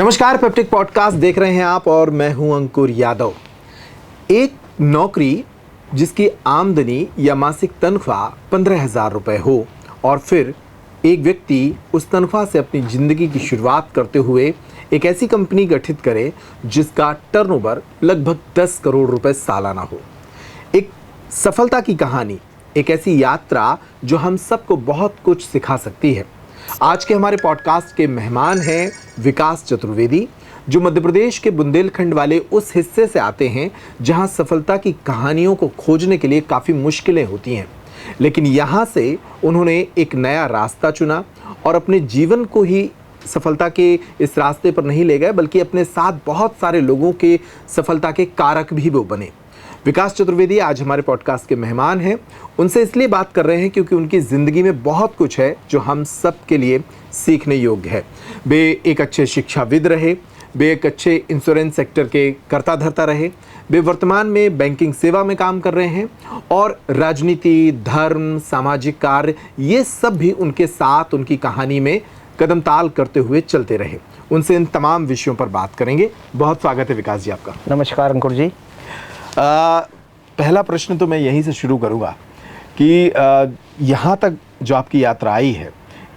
नमस्कार, peptic podcast देख रहे हैं आप और मैं हूं अंकुर यादव। एक नौकरी जिसकी आमदनी या मासिक तनख्वाह 15,000 रुपये हो और फिर एक व्यक्ति उस तनख्वाह से अपनी ज़िंदगी की शुरुआत करते हुए एक ऐसी कंपनी गठित करे जिसका टर्नओवर लगभग 10 करोड़ रुपए सालाना हो। एक सफलता की कहानी, एक ऐसी यात्रा जो हम सबको बहुत कुछ सिखा सकती है। आज के हमारे पॉडकास्ट के मेहमान हैं विकास चतुर्वेदी, जो मध्य प्रदेश के बुंदेलखंड वाले उस हिस्से से आते हैं जहां सफलता की कहानियों को खोजने के लिए काफ़ी मुश्किलें होती हैं, लेकिन यहां से उन्होंने एक नया रास्ता चुना और अपने जीवन को ही सफलता के इस रास्ते पर नहीं ले गए, बल्कि अपने साथ बहुत सारे लोगों के सफलता के कारक भी वो बने। विकास चतुर्वेदी आज हमारे पॉडकास्ट के मेहमान हैं। उनसे इसलिए बात कर रहे हैं क्योंकि उनकी ज़िंदगी में बहुत कुछ है जो हम सब के लिए सीखने योग्य है। वे एक अच्छे शिक्षाविद रहे, वे एक अच्छे इंश्योरेंस सेक्टर के कर्ता धर्ता रहे, वे वर्तमान में बैंकिंग सेवा में काम कर रहे हैं और राजनीति, धर्म, सामाजिक कार्य, ये सब भी उनके साथ उनकी कहानी में कदम ताल करते हुए चलते रहे। उनसे इन तमाम विषयों पर बात करेंगे। बहुत स्वागत है विकास जी आपका। नमस्कार अंकुर जी। पहला प्रश्न तो मैं यहीं से शुरू करूंगा कि यहाँ तक जो आपकी यात्रा आई है,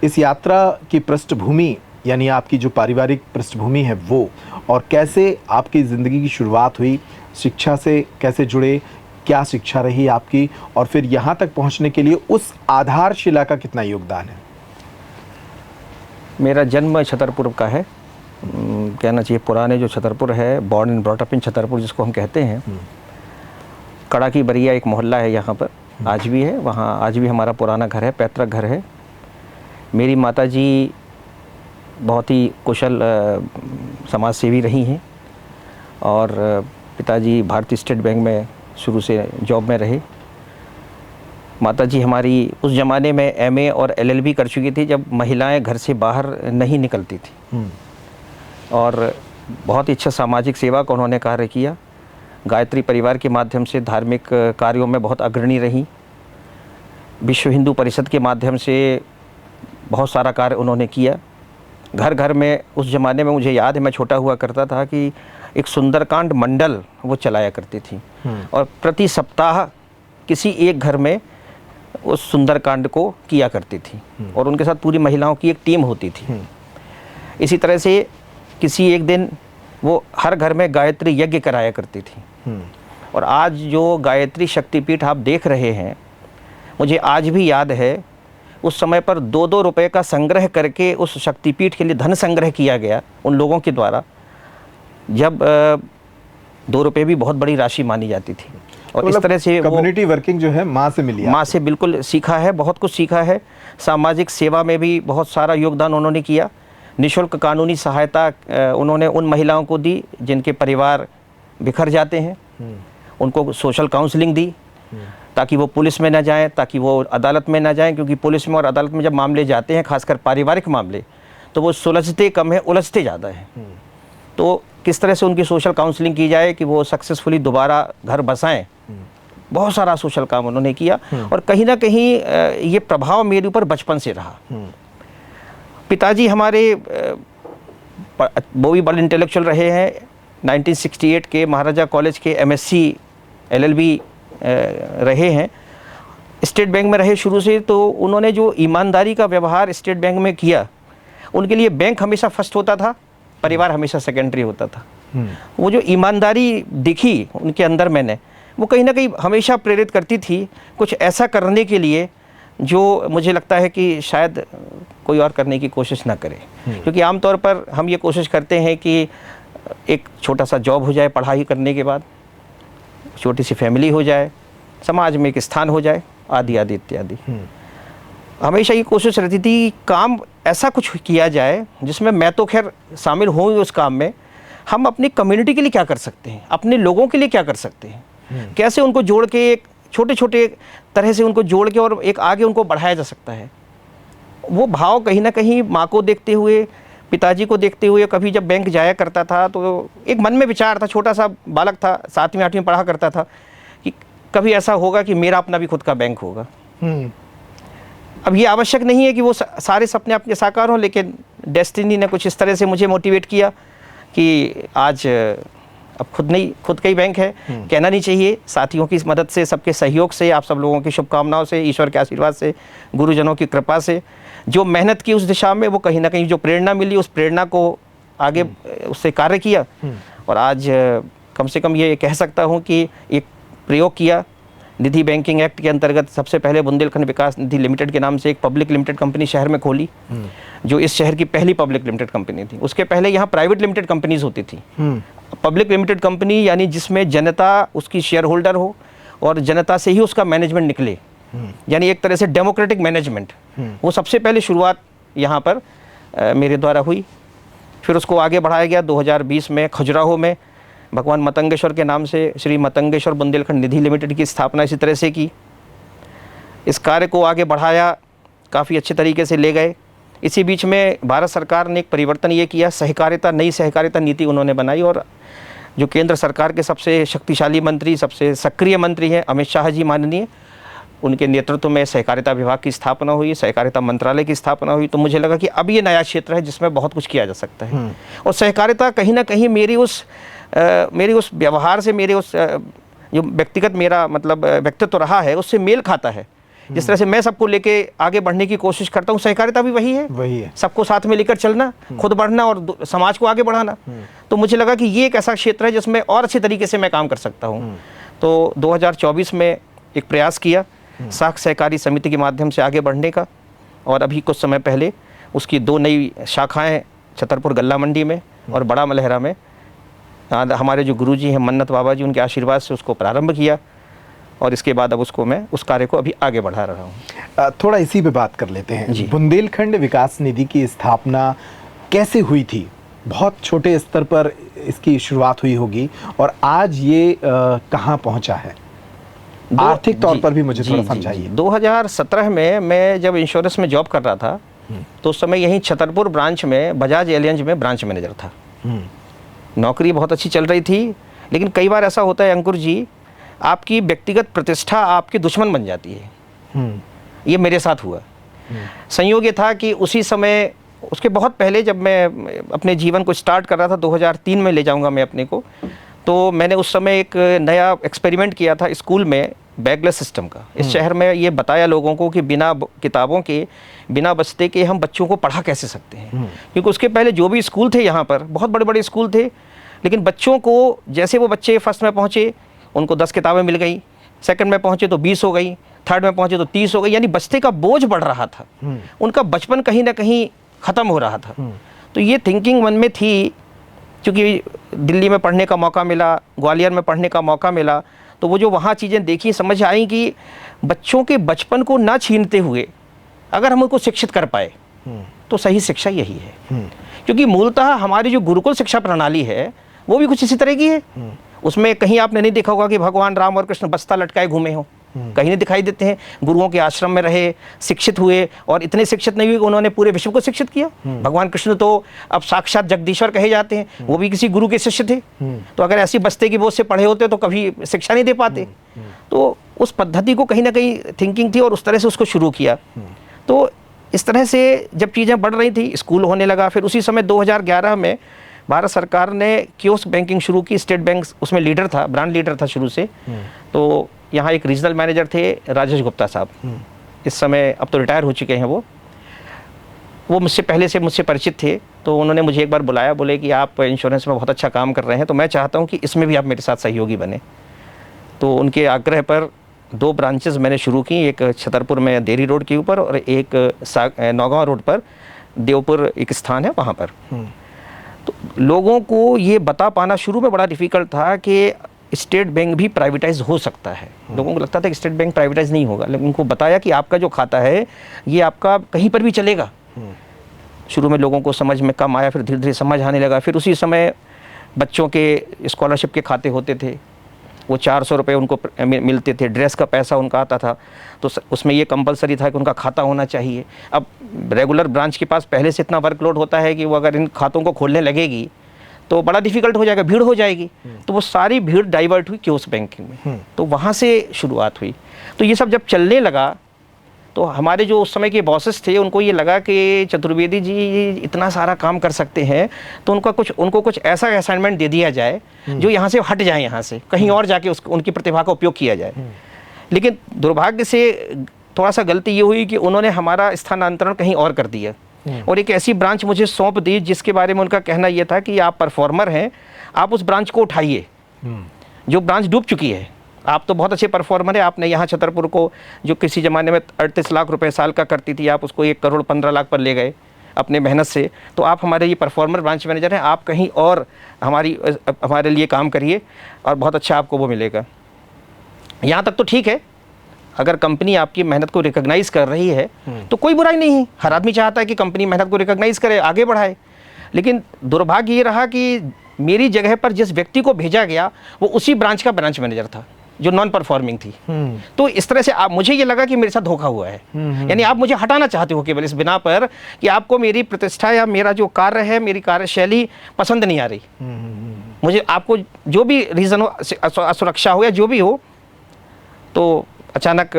इस यात्रा की पृष्ठभूमि यानी आपकी जो पारिवारिक पृष्ठभूमि है वो, और कैसे आपकी ज़िंदगी की शुरुआत हुई, शिक्षा से कैसे जुड़े, क्या शिक्षा रही आपकी, और फिर यहाँ तक पहुँचने के लिए उस आधारशिला का कितना योगदान है? मेरा जन्म छतरपुर का है, कहना चाहिए पुराने जो छतरपुर है, born and brought up in Chhatarpur जिसको हम कहते हैं। कड़ा की बरिया एक मोहल्ला है यहाँ पर, आज भी है, वहाँ आज भी हमारा पुराना घर है, पैतृक घर है। मेरी माताजी बहुत ही कुशल समाज सेवी रही हैं और पिताजी भारतीय स्टेट बैंक में शुरू से जॉब में रहे। माताजी हमारी उस ज़माने में एमए और एलएलबी कर चुकी थी जब महिलाएं घर से बाहर नहीं निकलती थी, और बहुत ही अच्छा सामाजिक सेवा का उन्होंने कार्य किया। गायत्री परिवार के माध्यम से धार्मिक कार्यों में बहुत अग्रणी रही। विश्व हिंदू परिषद के माध्यम से बहुत सारा कार्य उन्होंने किया। घर घर में उस ज़माने में मुझे याद है, मैं छोटा हुआ करता था कि एक सुंदरकांड मंडल वो चलाया करती थी और प्रति सप्ताह किसी एक घर में उस सुंदरकांड को किया करती थी और उनके साथ पूरी महिलाओं की एक टीम होती थी। इसी तरह से किसी एक दिन वो हर घर में गायत्री यज्ञ कराया करती थी। और आज जो गायत्री शक्तिपीठ आप देख रहे हैं, मुझे आज भी याद है उस समय पर 2-2 रुपए का संग्रह करके उस शक्तिपीठ के लिए धन संग्रह किया गया उन लोगों के द्वारा, जब 2 रुपए भी बहुत बड़ी राशि मानी जाती थी। और इस तरह से कम्युनिटी वर्किंग जो है माँ से मिली, माँ से बिल्कुल सीखा है, बहुत कुछ सीखा है। सामाजिक सेवा में भी बहुत सारा योगदान उन्होंने किया। निःशुल्क कानूनी सहायता उन्होंने उन महिलाओं को दी जिनके परिवार बिखर जाते हैं, उनको सोशल काउंसलिंग दी ताकि वो पुलिस में ना जाएं, ताकि वो अदालत में ना जाएं, क्योंकि पुलिस में और अदालत में जब मामले जाते हैं, खासकर पारिवारिक मामले, तो वो सुलझते कम है, उलझते ज़्यादा हैं। तो किस तरह से उनकी सोशल काउंसलिंग की जाए कि वो सक्सेसफुली दोबारा घर बसाएं, बहुत सारा सोशल काम उन्होंने किया। और कहीं ना कहीं ये प्रभाव मेरे ऊपर बचपन से रहा। पिताजी हमारे वो भी बड़े इंटेलेक्चुअल रहे हैं। 1968 के महाराजा कॉलेज के एमएससी एलएलबी रहे हैं, स्टेट बैंक में रहे शुरू से। तो उन्होंने जो ईमानदारी का व्यवहार स्टेट बैंक में किया, उनके लिए बैंक हमेशा फर्स्ट होता था, परिवार हमेशा सेकेंडरी होता था। वो जो ईमानदारी दिखी उनके अंदर मैंने, वो कहीं ना कहीं हमेशा प्रेरित करती थी कुछ ऐसा करने के लिए जो मुझे लगता है कि शायद कोई और करने की कोशिश ना करे। क्योंकि आमतौर पर हम ये कोशिश करते हैं कि एक छोटा सा जॉब हो जाए पढ़ाई करने के बाद, छोटी सी फैमिली हो जाए, समाज में एक स्थान हो जाए, आदि आदि इत्यादि। हमेशा ये कोशिश रहती थी काम ऐसा कुछ किया जाए जिसमें मैं तो खैर शामिल हूँ उस काम में, हम अपनी कम्युनिटी के लिए क्या कर सकते हैं, अपने लोगों के लिए क्या कर सकते हैं, कैसे उनको जोड़ के एक छोटे छोटे तरह से उनको जोड़ के और एक आगे उनको बढ़ाया जा सकता है। वो भाव कहीं ना कहीं माँ को देखते हुए, पिताजी को देखते हुए, कभी जब बैंक जाया करता था तो एक मन में विचार था, छोटा सा बालक था, 7वीं 8वीं पढ़ा करता था, कि कभी ऐसा होगा कि मेरा अपना भी खुद का बैंक होगा। अब ये आवश्यक नहीं है कि वो सारे सपने आपके साकार हों, लेकिन डेस्टिनी ने कुछ इस तरह से मुझे मोटिवेट किया कि आज अब खुद का ही बैंक है, कहना नहीं चाहिए, साथियों की मदद से, सबके सहयोग से, आप सब लोगों की शुभकामनाओं से, ईश्वर के आशीर्वाद से, गुरुजनों की कृपा से जो मेहनत की उस दिशा में, वो कहीं ना कहीं जो प्रेरणा मिली, उस प्रेरणा को आगे उससे कार्य किया। और आज कम से कम ये कह सकता हूँ कि एक प्रयोग किया, निधि बैंकिंग एक्ट के अंतर्गत सबसे पहले बुंदेलखंड विकास निधि लिमिटेड के नाम से एक पब्लिक लिमिटेड कंपनी शहर में खोली, जो इस शहर की पहली पब्लिक लिमिटेड कंपनी थी। उसके पहले यहाँ प्राइवेट लिमिटेड कंपनीज होती थी। पब्लिक लिमिटेड कंपनी यानी जिसमें जनता उसकी शेयर होल्डर हो और जनता से ही उसका मैनेजमेंट निकले, यानी एक तरह से डेमोक्रेटिक मैनेजमेंट, वो सबसे पहले शुरुआत यहाँ पर मेरे द्वारा हुई। फिर उसको आगे बढ़ाया गया। 2020 में खजुराहो में भगवान मतंगेश्वर के नाम से श्री मतंगेश्वर बुंदेलखंड निधि लिमिटेड की स्थापना इसी तरह से की। इस कार्य को आगे बढ़ाया, काफ़ी अच्छे तरीके से ले गए। इसी बीच में भारत सरकार ने एक परिवर्तन ये किया, सहकारिता, नई सहकारिता नीति उन्होंने बनाई, और जो केंद्र सरकार के सबसे शक्तिशाली मंत्री, सबसे सक्रिय मंत्री हैं अमित शाह जी माननीय, उनके नेतृत्व में सहकारिता विभाग की स्थापना हुई, सहकारिता मंत्रालय की स्थापना हुई। तो मुझे लगा कि अब ये नया क्षेत्र है जिसमें बहुत कुछ किया जा सकता है। और सहकारिता कहीं ना कहीं मेरी उस व्यवहार से, मेरे उस जो व्यक्तिगत मेरा मतलब व्यक्तित्व रहा है, उससे मेल खाता है। जिस तरह से मैं सबको लेके आगे बढ़ने की कोशिश करता हूँ, सहकारिता भी वही है, सबको साथ में लेकर चलना, खुद बढ़ना और समाज को आगे बढ़ाना। तो मुझे लगा कि ये एक ऐसा क्षेत्र है जिसमें और अच्छे तरीके से मैं काम कर सकता हूँ। तो 2024 में एक प्रयास किया साख सहकारी समिति के माध्यम से आगे बढ़ने का, और अभी कुछ समय पहले उसकी 2 नई शाखाएं छतरपुर गल्ला मंडी में और बड़ा मलहरा में हमारे जो गुरुजी हैं मन्नत बाबा जी, उनके आशीर्वाद से उसको प्रारंभ किया। और इसके बाद अब उसको मैं उस कार्य को अभी आगे बढ़ा रहा हूँ। थोड़ा इसी पे बात कर लेते हैं। बुंदेलखंड विकास निधि की स्थापना कैसे हुई थी? बहुत छोटे स्तर पर इसकी शुरुआत हुई होगी, और आज ये कहाँ पहुँचा है आर्थिक तौर पर भी मुझे थोड़ा समझाइए। 2017 में मैं जब इंश्योरेंस में जॉब कर रहा था, तो उस समय यहीं छतरपुर ब्रांच में बजाज एलियंज में ब्रांच मैनेजर था। नौकरी बहुत अच्छी चल रही थी, लेकिन कई बार ऐसा होता है अंकुर जी, आपकी व्यक्तिगत प्रतिष्ठा आपकी दुश्मन बन जाती है। ये मेरे साथ हुआ। संयोग ये था कि उसी समय, उसके बहुत पहले जब मैं अपने जीवन को स्टार्ट कर रहा था, 2003 में ले जाऊंगा मैं अपने को, तो मैंने उस समय एक नया एक्सपेरिमेंट किया था स्कूल में बैगलेस सिस्टम का। इस शहर में ये बताया लोगों को कि बिना किताबों के, बिना बस्ते के हम बच्चों को पढ़ा कैसे सकते हैं। क्योंकि उसके पहले जो भी स्कूल थे यहाँ पर, बहुत बड़े बड़े स्कूल थे, लेकिन बच्चों को, जैसे वो बच्चे फर्स्ट में पहुँचे उनको 10 किताबें मिल गई, सेकंड में पहुँचे तो 20 हो गई, थर्ड में पहुँचे तो 30 हो गई, यानी बस्ते का बोझ बढ़ रहा था। उनका बचपन कहीं ना कहीं ख़त्म हो रहा था। तो ये थिंकिंग मन में थी, क्योंकि दिल्ली में पढ़ने का मौका मिला, ग्वालियर में पढ़ने का मौका मिला, तो वो जो वहाँ चीज़ें देखी, समझ आई कि बच्चों के बचपन को ना छीनते हुए अगर हम उनको शिक्षित कर पाए तो सही शिक्षा यही है। क्योंकि मूलतः हमारी जो गुरुकुल शिक्षा प्रणाली है वो भी कुछ इसी तरह की है। उसमें कहीं आपने नहीं देखा होगा कि भगवान राम और कृष्ण बस्ता लटकाए घूमे हो, कहीं नहीं दिखाई देते हैं। गुरुओं के आश्रम में रहे, शिक्षित हुए, और इतने शिक्षित नहीं हुए कि उन्होंने पूरे विश्व को शिक्षित किया। भगवान कृष्ण तो अब साक्षात जगदीश्वर कहे जाते हैं, वो भी किसी गुरु के शिष्य थे। तो अगर ऐसी बस्ते की बोझ से पढ़े होते तो कभी शिक्षा नहीं दे पाते। तो उस पद्धति को कहीं ना कहीं थिंकिंग थी और उस तरह से उसको शुरू किया। तो इस तरह से जब चीज़ें बढ़ रही थी, स्कूल होने लगा। फिर उसी समय 2011 में भारत सरकार ने कियोस्क बैंकिंग शुरू की। स्टेट बैंक उसमें लीडर था, ब्रांड लीडर था शुरू से। तो यहाँ एक रीजनल मैनेजर थे राजेश गुप्ता साहब, इस समय अब तो रिटायर हो चुके हैं। वो मुझसे पहले से मुझसे परिचित थे। तो उन्होंने मुझे एक बार बुलाया, बोले कि आप इंश्योरेंस में बहुत अच्छा काम कर रहे हैं, तो मैं चाहता हूँ कि इसमें भी आप मेरे साथ सहयोगी बने। तो उनके आग्रह पर 2 ब्रांचेस मैंने शुरू की, एक छतरपुर में देरी रोड के ऊपर और एक नौगांव रोड पर देवपुर एक स्थान है वहाँ पर। तो लोगों को ये बता पाना शुरू में बड़ा डिफ़िकल्ट था कि स्टेट बैंक भी प्राइवेटाइज हो सकता है। लोगों को लगता था कि स्टेट बैंक प्राइवेटाइज नहीं होगा, लेकिन उनको बताया कि आपका जो खाता है ये आपका कहीं पर भी चलेगा। शुरू में लोगों को समझ में कम आया, फिर धीरे धीरे समझ आने लगा। फिर उसी समय बच्चों के स्कॉलरशिप के खाते होते थे, वो 400 रुपये उनको मिलते थे, ड्रेस का पैसा उनका आता था। तो उसमें ये कंपलसरी था कि उनका खाता होना चाहिए। अब रेगुलर ब्रांच के पास पहले से इतना वर्कलोड होता है कि वो अगर इन खातों को खोलने लगेगी तो बड़ा डिफिकल्ट हो जाएगा, भीड़ हो जाएगी। तो वो सारी भीड़ डाइवर्ट हुई कियोस्क बैंकिंग में। तो वहाँ से शुरुआत हुई। तो ये सब जब चलने लगा तो हमारे जो उस समय के बॉसेस थे उनको ये लगा कि चतुर्वेदी जी इतना सारा काम कर सकते हैं, तो उनको कुछ ऐसा असाइनमेंट दे दिया जाए जो यहाँ से हट जाए, यहाँ से कहीं और जाके उनकी प्रतिभा का उपयोग किया जाए। लेकिन दुर्भाग्य से थोड़ा सा गलती ये हुई कि उन्होंने हमारा स्थानांतरण कहीं और कर दिया और एक ऐसी ब्रांच मुझे सौंप दी जिसके बारे में उनका कहना यह था कि आप परफॉर्मर हैं, आप उस ब्रांच को उठाइए, जो ब्रांच डूब चुकी है। आप तो बहुत अच्छे परफॉर्मर है, आपने यहाँ छतरपुर को जो किसी ज़माने में 38 लाख रुपए साल का करती थी, आप उसको 1 करोड़ 15 लाख पर ले गए अपने मेहनत से। तो आप हमारे ये परफॉर्मर ब्रांच मैनेजर हैं, आप कहीं और हमारे लिए काम करिए और बहुत अच्छा आपको वो मिलेगा। यहाँ तक तो ठीक है, अगर कंपनी आपकी मेहनत को रिकॉग्नाइज़ कर रही है तो कोई बुराई नहीं है। हर आदमी चाहता है कि कंपनी मेहनत को रिकॉग्नाइज़ करे, आगे बढ़ाए। लेकिन दुर्भाग्य ये रहा कि मेरी जगह पर जिस व्यक्ति को भेजा गया वो उसी ब्रांच का ब्रांच मैनेजर था जो नॉन परफॉर्मिंग थी। तो इस तरह से मुझे ये लगा कि मेरे साथ धोखा हुआ है। यानी आप मुझे हटाना चाहते हो केवल इस बिना पर कि आपको मेरी प्रतिष्ठा या मेरा जो कार्य है, मेरी कार्यशैली पसंद नहीं आ रही। मुझे आपको जो भी रीज़न हो, असुरक्षा हो या जो भी हो, तो अचानक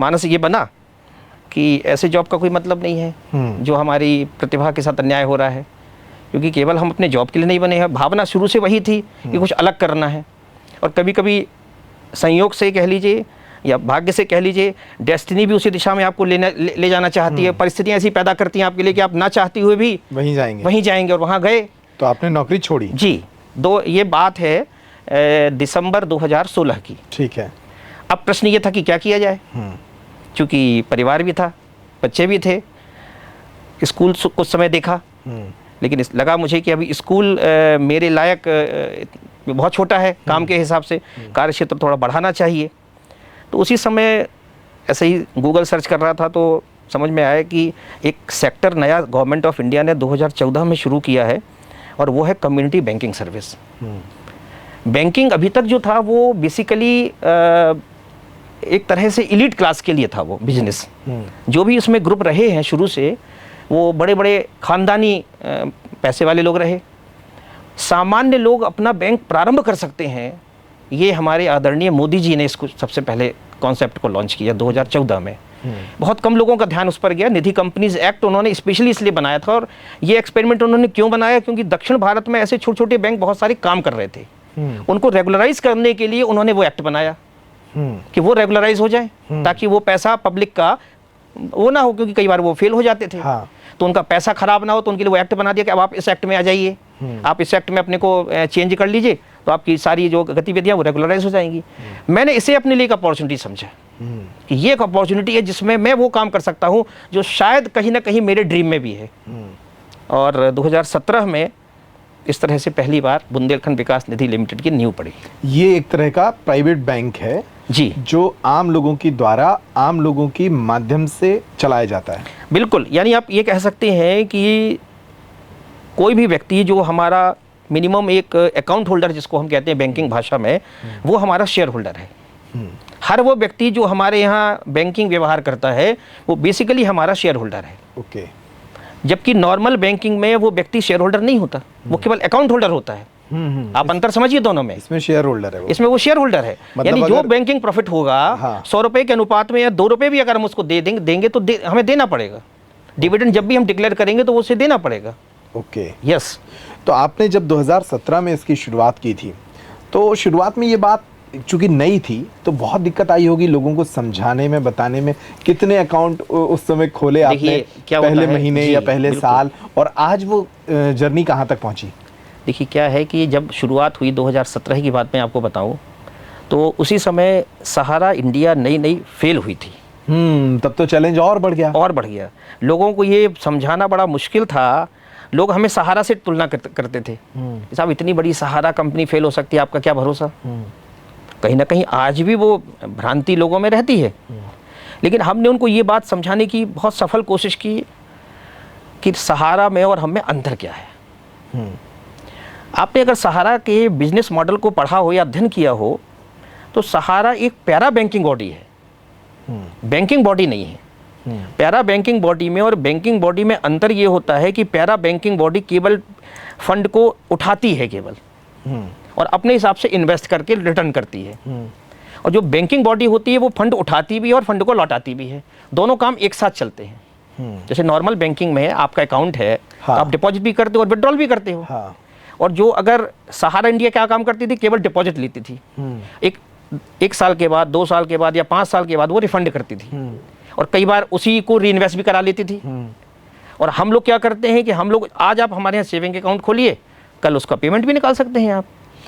मानस ये बना कि ऐसे जॉब का कोई मतलब नहीं है जो हमारी प्रतिभा के साथ अन्याय हो रहा है, क्योंकि केवल हम अपने जॉब के लिए नहीं बने हैं। भावना शुरू से वही थी कि कुछ अलग करना है। और कभी कभी संयोग से कह लीजिए या भाग्य से कह लीजिए, डेस्टिनी भी उसी दिशा में आपको ले जाना चाहती है। परिस्थितियाँ ऐसी पैदा करती हैं आपके लिए कि आप ना चाहते हुए भी वहीं जाएंगे और वहाँ गए। तो आपने नौकरी छोड़ी? जी, ये बात है दिसंबर 2016 की। ठीक है। अब प्रश्न ये था कि क्या किया जाए, क्योंकि परिवार भी था, बच्चे भी थे, स्कूल कुछ समय देखा, लेकिन लगा मुझे कि अभी स्कूल मेरे लायक बहुत छोटा है काम के हिसाब से, कार्य क्षेत्र थोड़ा बढ़ाना चाहिए। तो उसी समय ऐसे ही गूगल सर्च कर रहा था तो समझ में आया कि एक सेक्टर नया गवर्नमेंट ऑफ इंडिया ने 2014 में शुरू किया है और वो है कम्युनिटी बैंकिंग सर्विस। बैंकिंग अभी तक जो था वो बेसिकली एक तरह से एलीट क्लास के लिए था वो बिजनेस। जो भी उसमें ग्रुप रहे हैं शुरू से, वो बड़े बड़े खानदानी पैसे वाले लोग रहे। सामान्य लोग अपना बैंक प्रारंभ कर सकते हैं, ये हमारे आदरणीय मोदी जी ने इसको सबसे पहले कॉन्सेप्ट को लॉन्च किया 2014 में। बहुत कम लोगों का ध्यान उस पर गया। निधि कंपनीज एक्ट उन्होंने स्पेशली इसलिए बनाया था, और ये एक्सपेरिमेंट उन्होंने क्यों बनाया, क्योंकि दक्षिण भारत में ऐसे छोटे छोटे बैंक बहुत सारे काम कर रहे थे। उनको रेगुलराइज करने के लिए उन्होंने वो एक्ट बनाया कि वो रेगुलराइज हो जाए, ताकि वो पैसा पब्लिक का वो ना हो, क्योंकि कई बार वो फेल हो जाते थे। तो उनका पैसा खराब ना हो, तो उनके लिए वो एक्ट बना दिया कि अब आप इस एक्ट में आ जाइए, आप इस एक्ट में अपने को चेंज कर लीजिए, तो आपकी सारी जो गतिविधियां वो रेगुलराइज हो जाएंगी। मैंने इसे अपने लिए एक अपॉर्चुनिटी समझा कि ये एक अपॉर्चुनिटी है जिसमें मैं वो काम कर सकता हूं जो शायद कहीं ना कहीं मेरे ड्रीम में भी है। और 2017 में इस तरह से पहली बार बुंदेलखंड विकास निधि लिमिटेड की नींव पड़ी। ये एक तरह का प्राइवेट बैंक है जी, जो आम लोगों की द्वारा, आम लोगों की माध्यम से चलाया जाता है। बिल्कुल, यानी आप ये कह सकते हैं कि कोई भी व्यक्ति जो हमारा मिनिमम एक अकाउंट होल्डर जिसको हम कहते हैं बैंकिंग भाषा में, वो हमारा शेयर होल्डर है। हर वो व्यक्ति जो हमारे यहाँ बैंकिंग व्यवहार करता है वो बेसिकली हमारा शेयर होल्डर है। ओके। जबकि नॉर्मल बैंकिंग में वो व्यक्ति शेयर होल्डर नहीं होता, वो केवल अकाउंट होल्डर होता है। आप अंतर समझिए दोनों में। इसमें शेयर होल्डर है, इसमें वो शेयर होल्डर है। यानी जो बैंकिंग प्रॉफिट होगा 100 रुपए के अनुपात में या 2 रुपए भी अगर हम उसको देंगे तो हमें देना पड़ेगा। डिविडेंड जब भी हम डिक्लेयर करेंगे तो वो उसे देना पड़ेगा। Okay, yes. तो आपने जब 2017 में इसकी शुरुआत की थी, तो शुरुआत में ये बात चूंकि नई थी तो बहुत दिक्कत आई होगी लोगों को समझाने में, बताने में। कितने अकाउंट उस समय खोले आपने, पहले महीने या पहले साल, और आज वो जर्नी कहाँ तक पहुँची? देखिए क्या है कि जब शुरुआत हुई 2017 की बात मैं आपको बताऊं, तो उसी समय सहारा इंडिया नई फेल हुई थी। तब तो चैलेंज और बढ़ गया। लोगों को ये समझाना बड़ा मुश्किल था। लोग हमें सहारा से तुलना करते थे, साहब इतनी बड़ी सहारा कंपनी फेल हो सकती है, आपका क्या भरोसा। कहीं ना कहीं आज भी वो भ्रांति लोगों में रहती है। लेकिन हमने उनको ये बात समझाने की बहुत सफल कोशिश की कि सहारा में और हम में अंतर क्या है। आपने अगर सहारा के बिजनेस मॉडल को पढ़ा हो या अध्ययन किया हो, तो सहारा एक पैरा बैंकिंग बॉडी है, बैंकिंग बॉडी नहीं है। पैरा बैंकिंग बॉडी में और बैंकिंग बॉडी में अंतर ये होता है कि पैरा बैंकिंग बॉडी केवल फंड को उठाती है केवल, और अपने हिसाब से इन्वेस्ट करके रिटर्न करती है। और जो बैंकिंग बॉडी होती है वो फंड उठाती भी है और फंड को लौटाती भी है, दोनों काम एक साथ चलते हैं। जैसे नॉर्मल बैंकिंग में आपका अकाउंट है, हाँ। आप डिपॉजिट भी करते हो और विड्रॉल भी करते हो। हाँ। और जो अगर सहारा इंडिया क्या काम करती थी, केवल डिपॉजिट लेती थी, एक साल के बाद, 2 साल के बाद या 5 साल के बाद वो रिफंड करती थी, और कई बार उसी को री इन्वेस्ट भी करा लेती थी। और हम लोग क्या करते हैं कि हम लोग, आज आप हमारे यहाँ सेविंग अकाउंट खोलिए, कल उसका पेमेंट भी निकाल सकते हैं आप,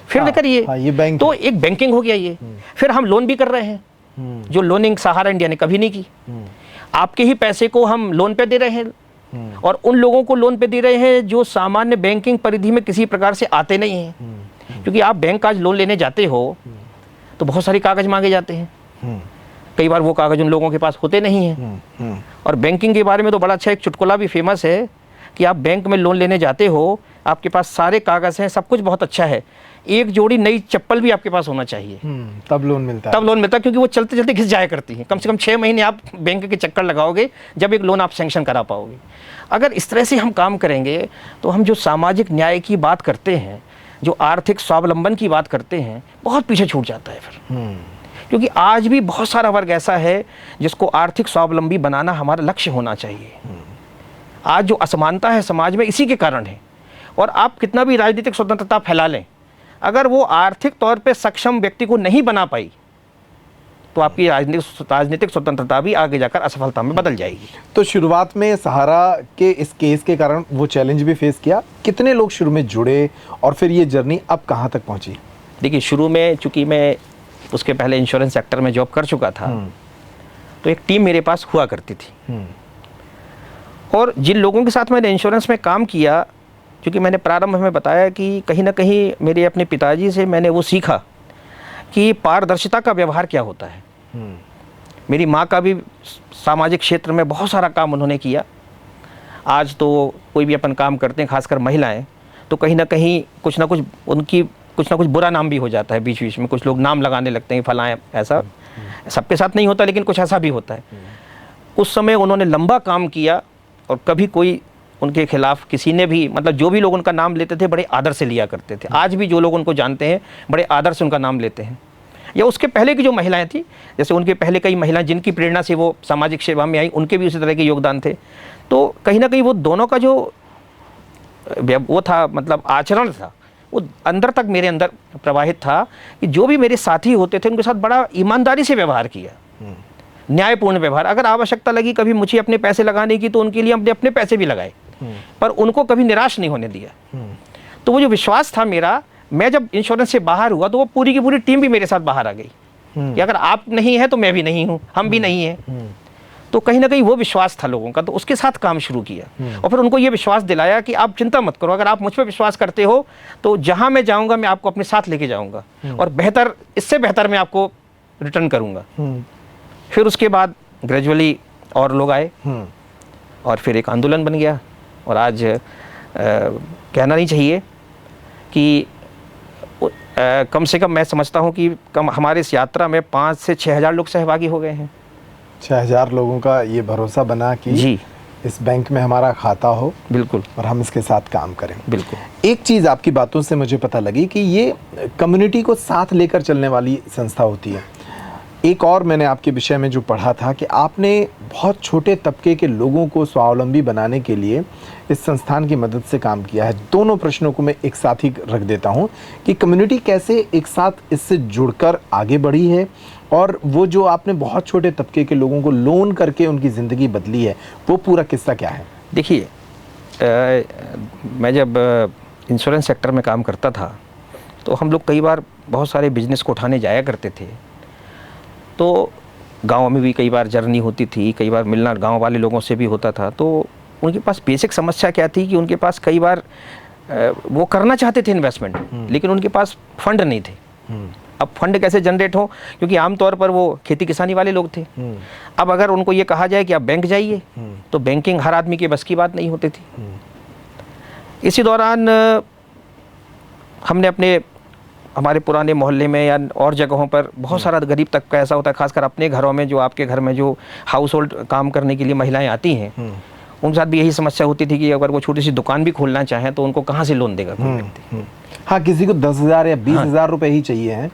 फिर करिए। हाँ, ये बैंक तो एक बैंकिंग हो गया ये। फिर हम लोन भी कर रहे हैं, जो लोनिंग सहारा इंडिया ने कभी नहीं की। आपके ही पैसे को हम लोन पे दे रहे हैं, और उन लोगों को लोन पे दे रहे हैं जो सामान्य बैंकिंग परिधि में किसी प्रकार से आते नहीं हैं। क्योंकि आप बैंक आज लोन लेने जाते हो तो बहुत सारे कागज मांगे जाते हैं, कई बार वो कागज उन लोगों के पास होते नहीं हैं। और बैंकिंग के बारे में तो बड़ा अच्छा एक चुटकुला भी फेमस है कि आप बैंक में लोन लेने जाते हो, आपके पास सारे कागज हैं, सब कुछ बहुत अच्छा है, एक जोड़ी नई चप्पल भी आपके पास होना चाहिए, तब लोन मिलता है। तब लोन मिलता है, क्योंकि वो चलते चलते घिस जाया करती है। कम से कम 6 महीने आप बैंक के चक्कर लगाओगे जब एक लोन आप सैंक्शन करा पाओगे। अगर इस तरह से हम काम करेंगे तो हम जो सामाजिक न्याय की बात करते हैं, जो आर्थिक स्वावलंबन की बात करते हैं, बहुत पीछे छूट जाता है फिर। क्योंकि आज भी बहुत सारा वर्ग ऐसा है जिसको आर्थिक स्वावलंबी बनाना हमारा लक्ष्य होना चाहिए। आज जो असमानता है समाज में इसी के कारण है। और आप कितना भी राजनीतिक स्वतंत्रता फैला लें, अगर वो आर्थिक तौर पे सक्षम व्यक्ति को नहीं बना पाई तो आपकी राजनीतिक स्वतंत्रता भी आगे जाकर असफलता में बदल जाएगी। तो शुरुआत में सहारा के इस केस के कारण वो चैलेंज भी फेस किया, कितने लोग शुरू में जुड़े और फिर ये जर्नी अब कहाँ तक पहुँची? देखिए, शुरू में चूंकि मैं उसके पहले इंश्योरेंस सेक्टर में जॉब कर चुका था, तो एक टीम मेरे पास हुआ करती थी। और जिन लोगों के साथ मैंने इंश्योरेंस में काम किया, क्योंकि मैंने प्रारंभ में बताया कि कहीं ना कहीं मेरे अपने पिताजी से मैंने वो सीखा कि पारदर्शिता का व्यवहार क्या होता है। मेरी माँ का भी सामाजिक क्षेत्र में बहुत सारा काम उन्होंने किया। आज तो कोई भी अपन काम करते हैं, खासकर महिलाएं, तो कहीं ना कहीं कुछ ना कुछ उनकी कुछ ना कुछ बुरा नाम भी हो जाता है। बीच बीच में कुछ लोग नाम लगाने लगते हैं, फलाएं, ऐसा सबके साथ नहीं होता, लेकिन कुछ ऐसा भी होता है। उस समय उन्होंने लंबा काम किया और कभी कोई उनके खिलाफ किसी ने भी, मतलब जो भी लोग उनका नाम लेते थे बड़े आदर से लिया करते थे। आज भी जो लोग उनको जानते हैं बड़े आदर से उनका नाम लेते हैं। या उसके पहले की जो महिलाएं थी, जैसे उनके पहले कई महिलाएं जिनकी प्रेरणा से वो सामाजिक सेवा में आई, उनके भी उसी तरह के योगदान थे। तो कहीं ना कहीं वो दोनों का जो वो था, मतलब आचरण था, वो अंदर तक मेरे अंदर प्रवाहित था कि जो भी मेरे साथी होते थे उनके साथ बड़ा ईमानदारी से व्यवहार किया, न्यायपूर्ण व्यवहार। अगर आवश्यकता लगी कभी मुझे अपने पैसे लगाने की, तो उनके लिए हमने अपने पैसे भी लगाए, पर उनको कभी निराश नहीं होने दिया। तो वो जो विश्वास था मेरा, मैं जब इंश्योरेंस से बाहर हुआ तो वो पूरी की पूरी टीम भी मेरे साथ बाहर आ गई कि अगर आप नहीं है तो मैं भी नहीं हूँ, हम भी नहीं हैं। तो कहीं ना कहीं वो विश्वास था लोगों का, तो उसके साथ काम शुरू किया। और फिर उनको ये विश्वास दिलाया कि आप चिंता मत करो, अगर आप मुझ पर विश्वास करते हो तो जहाँ मैं जाऊँगा मैं आपको अपने साथ लेके जाऊँगा, और बेहतर, इससे बेहतर मैं आपको रिटर्न करूँगा। फिर उसके बाद ग्रेजुअली और लोग आए और फिर एक आंदोलन बन गया। और आज कहना नहीं चाहिए कि कम से कम मैं समझता हूँ कि हमारे इस यात्रा में 5 से 6 हज़ार लोग सहभागी हो गए हैं। 6,000 लोगों का ये भरोसा बना कि जी, इस बैंक में हमारा खाता हो, बिल्कुल, और हम इसके साथ काम करें। बिल्कुल। एक चीज़ आपकी बातों से मुझे पता लगी कि ये कम्युनिटी को साथ लेकर चलने वाली संस्था होती है। एक और मैंने आपके विषय में जो पढ़ा था कि आपने बहुत छोटे तबके के लोगों को स्वावलंबी बनाने के लिए इस संस्थान की मदद से काम किया है। दोनों प्रश्नों को मैं एक साथ ही रख देता हूं कि कम्युनिटी कैसे एक साथ इससे जुड़कर आगे बढ़ी है, और वो जो आपने बहुत छोटे तबके के लोगों को लोन करके उनकी ज़िंदगी बदली है, वो पूरा किस्सा क्या है? देखिए, मैं जब इंश्योरेंस सेक्टर में काम करता था तो हम लोग कई बार बहुत सारे बिजनेस को उठाने जाया करते थे। तो गांव में भी कई बार जर्नी होती थी, कई बार मिलना गांव वाले लोगों से भी होता था। तो उनके पास बेसिक समस्या क्या थी कि उनके पास कई बार वो करना चाहते थे इन्वेस्टमेंट, लेकिन उनके पास फंड नहीं थे। अब फंड कैसे जनरेट हो, क्योंकि आमतौर पर वो खेती किसानी वाले लोग थे। अब अगर उनको ये कहा जाए कि आप बैंक जाइए, तो बैंकिंग हर आदमी के बस की बात नहीं होती थी। इसी दौरान हमने हमारे पुराने मोहल्ले में या और जगहों पर बहुत सारा गरीब तक का ऐसा होता है, खासकर अपने घरों में, जो आपके घर में जो हाउस होल्ड काम करने के लिए महिलाएं आती हैं, उनके साथ भी यही समस्या होती थी कि अगर वो छोटी सी दुकान भी खोलना चाहें तो उनको कहाँ से लोन देगा कोई व्यक्ति। हाँ, किसी को 10,000 या 20,000 रुपए ही चाहिए हैं,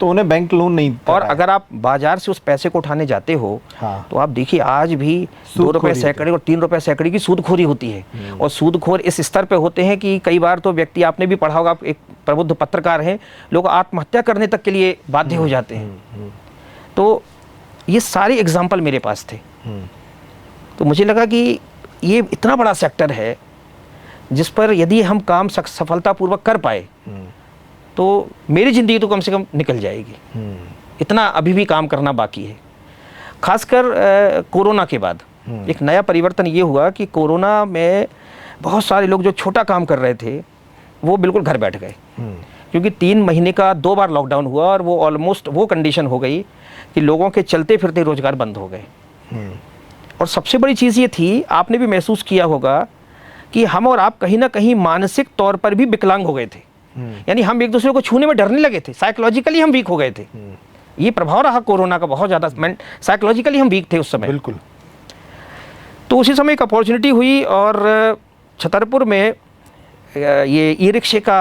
तो उन्हें बैंक लोन नहीं और अगर आप बाजार से उस पैसे को उठाने जाते हो, हाँ। तो आप देखिए आज भी 2 रुपए सैकड़े और 3 रुपए सैकड़े की सूदखोरी होती है। और सूदखोर इस स्तर पे होते हैं कि कई बार तो व्यक्ति, आपने भी पढ़ा होगा, आप एक प्रबुद्ध पत्रकार हैं, लोग आत्महत्या करने तक के लिए बाध्य हो जाते हैं। तो ये सारे एग्जाम्पल मेरे पास थे। तो मुझे लगा कि ये इतना बड़ा सेक्टर है जिस पर यदि हम काम सफलतापूर्वक कर पाए तो मेरी ज़िंदगी तो कम से कम निकल जाएगी। इतना अभी भी काम करना बाकी है। खासकर कोरोना के बाद एक नया परिवर्तन ये हुआ कि कोरोना में बहुत सारे लोग जो छोटा काम कर रहे थे वो बिल्कुल घर बैठ गए, क्योंकि 3 महीने का 2 बार लॉकडाउन हुआ और वो ऑलमोस्ट वो कंडीशन हो गई कि लोगों के चलते फिरते रोजगार बंद हो गए। और सबसे बड़ी चीज़ ये थी, आपने भी महसूस किया होगा कि हम और आप कहीं ना कहीं मानसिक तौर पर भी विकलांग हो गए थे। यानी हम एक दूसरे को छूने में डरने लगे थे, साइकोलॉजिकली हम वीक हो गए थे। ये प्रभाव रहा कोरोना का बहुत ज़्यादा, साइकोलॉजिकली हम वीक थे उस समय। बिल्कुल। तो उसी समय एक अपॉर्चुनिटी हुई और छतरपुर में ये ई रिक्शे का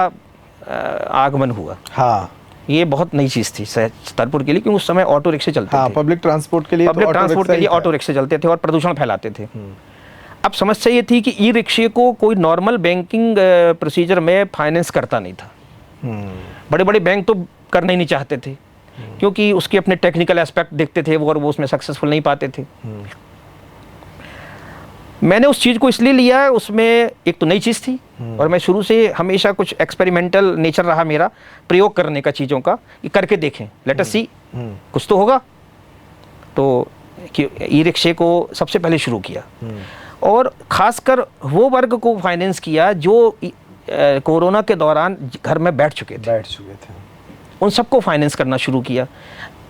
आगमन हुआ। हाँ, ये बहुत नई चीज़ थी छतरपुर के लिए, क्योंकि उस समय ऑटो रिक्शे चलते थे। पब्लिक ट्रांसपोर्ट के लिए ऑटो रिक्शे चलते थे और प्रदूषण फैलाते थे। अब समस्या ये थी कि ई रिक्शे को कोई नॉर्मल बैंकिंग प्रोसीजर में फाइनेंस करता नहीं था। बड़े बड़े बैंक तो करना ही नहीं चाहते थे, क्योंकि उसके अपने टेक्निकल एस्पेक्ट देखते थे वो, और वो उसमें सक्सेसफुल नहीं पाते थे। मैंने उस चीज़ को इसलिए लिया, उसमें एक तो नई चीज़ थी और मैं शुरू से हमेशा कुछ एक्सपेरिमेंटल नेचर रहा मेरा, प्रयोग करने का चीज़ों का, कि करके देखें, लेट अस सी, कुछ तो होगा। तो ई रिक्शे को सबसे पहले शुरू किया और खासकर वो वर्ग को फाइनेंस किया जो कोरोना के दौरान घर में बैठ चुके थे। उन सबको फाइनेंस करना शुरू किया।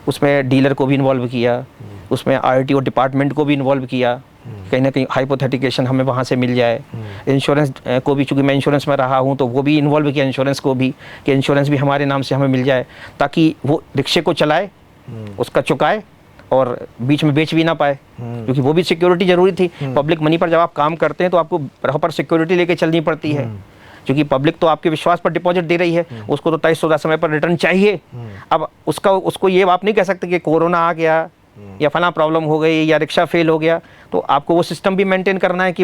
उसमें डीलर को भी इन्वॉल्व किया, उसमें आरटीओ डिपार्टमेंट को भी इन्वॉल्व किया, कहीं ना कहीं हाइपोथेटिकेशन हमें वहाँ से मिल जाए। इंश्योरेंस को भी, चूँकि मैं इंश्योरेंस में रहा हूँ, तो वो भी इन्वॉल्व किया इंश्योरेंस को भी, कि इंश्योरेंस भी हमारे नाम से हमें मिल जाए, ताकि वो रिक्शे को चलाए, उसका चुकाए और बीच में बेच भी ना पाए, क्योंकि वो भी सिक्योरिटी जरूरी थी। पब्लिक मनी पर जब आप काम करते हैं तो आपको प्रॉपर सिक्योरिटी लेके चलनी पड़ती है, क्योंकि पब्लिक तो आपके विश्वास पर डिपॉजिट दे रही है, उसको तो तय शुदा समय पर रिटर्न चाहिए। अब उसको ये आप नहीं कह सकते कि कोरोना आ गया या फला प्रॉब्लम हो गई या रिक्शा फेल हो गया, तो आपको वो सिस्टम भी मेंटेन करना है कि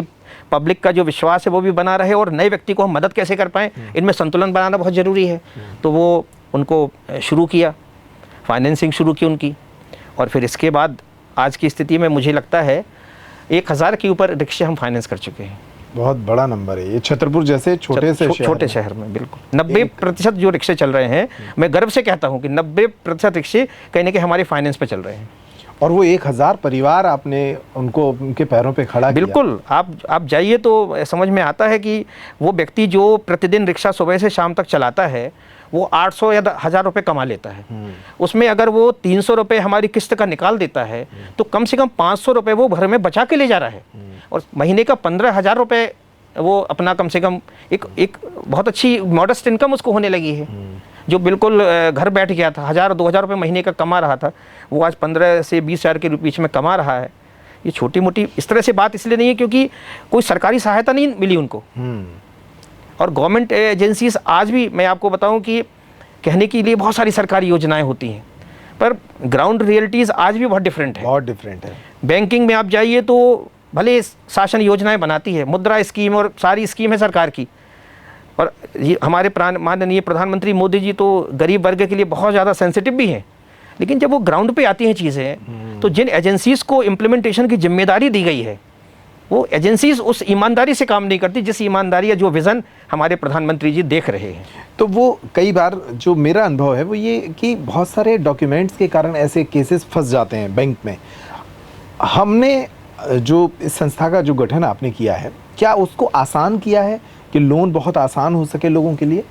पब्लिक का जो विश्वास है वो भी बना रहे और नए व्यक्ति को हम मदद कैसे कर पाएँ, इनमें संतुलन बनाना बहुत ज़रूरी है। तो वो उनको शुरू किया, फाइनेंसिंग शुरू की उनकी, और फिर इसके बाद आज की स्थिति में मुझे लगता है 1000 के ऊपर रिक्शे हम फाइनेंस कर चुके हैं। बहुत बड़ा नंबर है ये, छतरपुर जैसे छोटे शहर में। बिल्कुल 90% जो रिक्शे चल रहे हैं, मैं गर्व से कहता हूं कि 90% रिक्शे कहीं ना कहीं हमारे फाइनेंस पे चल रहे हैं। और वो 1000 परिवार आपने उनको उनके पैरों पे खड़ा किया। बिल्कुल, आप जाइए तो समझ में आता है कि वो व्यक्ति जो प्रतिदिन रिक्शा सुबह से शाम तक चलाता है, वो 800 या 1000 रुपये कमा लेता है। उसमें अगर वो 300 रुपये हमारी किस्त का निकाल देता है तो कम से कम 500 रुपये वो घर में बचा के ले जा रहा है, और महीने का 15,000 रुपये वो अपना कम से कम एक बहुत अच्छी मॉडेस्ट इनकम उसको होने लगी है। जो बिल्कुल घर बैठ गया था, 1000-2000 रुपये महीने का कमा रहा था, वो आज 15 से 20,000 के बीच में कमा रहा है। ये छोटी मोटी इस तरह से बात इसलिए नहीं है क्योंकि कोई सरकारी सहायता नहीं मिली उनको। और गवर्नमेंट एजेंसीज आज भी, मैं आपको बताऊं कि कहने के लिए बहुत सारी सरकारी योजनाएं होती हैं, पर ग्राउंड रियलिटीज़ आज भी बहुत डिफरेंट है। बैंकिंग में आप जाइए तो भले शासन योजनाएं बनाती है, मुद्रा स्कीम और सारी स्कीम है सरकार की, और ये हमारे माननीय प्रधानमंत्री मोदी जी तो गरीब वर्ग के लिए बहुत ज़्यादा सेंसिटिव भी हैं, लेकिन जब वो ग्राउंड पे आती हैं चीज़ें, तो जिन एजेंसीज़ को इम्प्लीमेंटेशन की जिम्मेदारी दी गई है, वो एजेंसीज उस ईमानदारी से काम नहीं करती जिस ईमानदारी या जो विज़न हमारे प्रधानमंत्री जी देख रहे हैं। तो वो कई बार जो मेरा अनुभव है वो ये कि बहुत सारे डॉक्यूमेंट्स के कारण ऐसे केसेस फंस जाते हैं बैंक में। हमने जो इस संस्था का जो गठन आपने किया है, क्या उसको आसान किया है कि लोन बहुत आसान हो सके लोगों के लिए?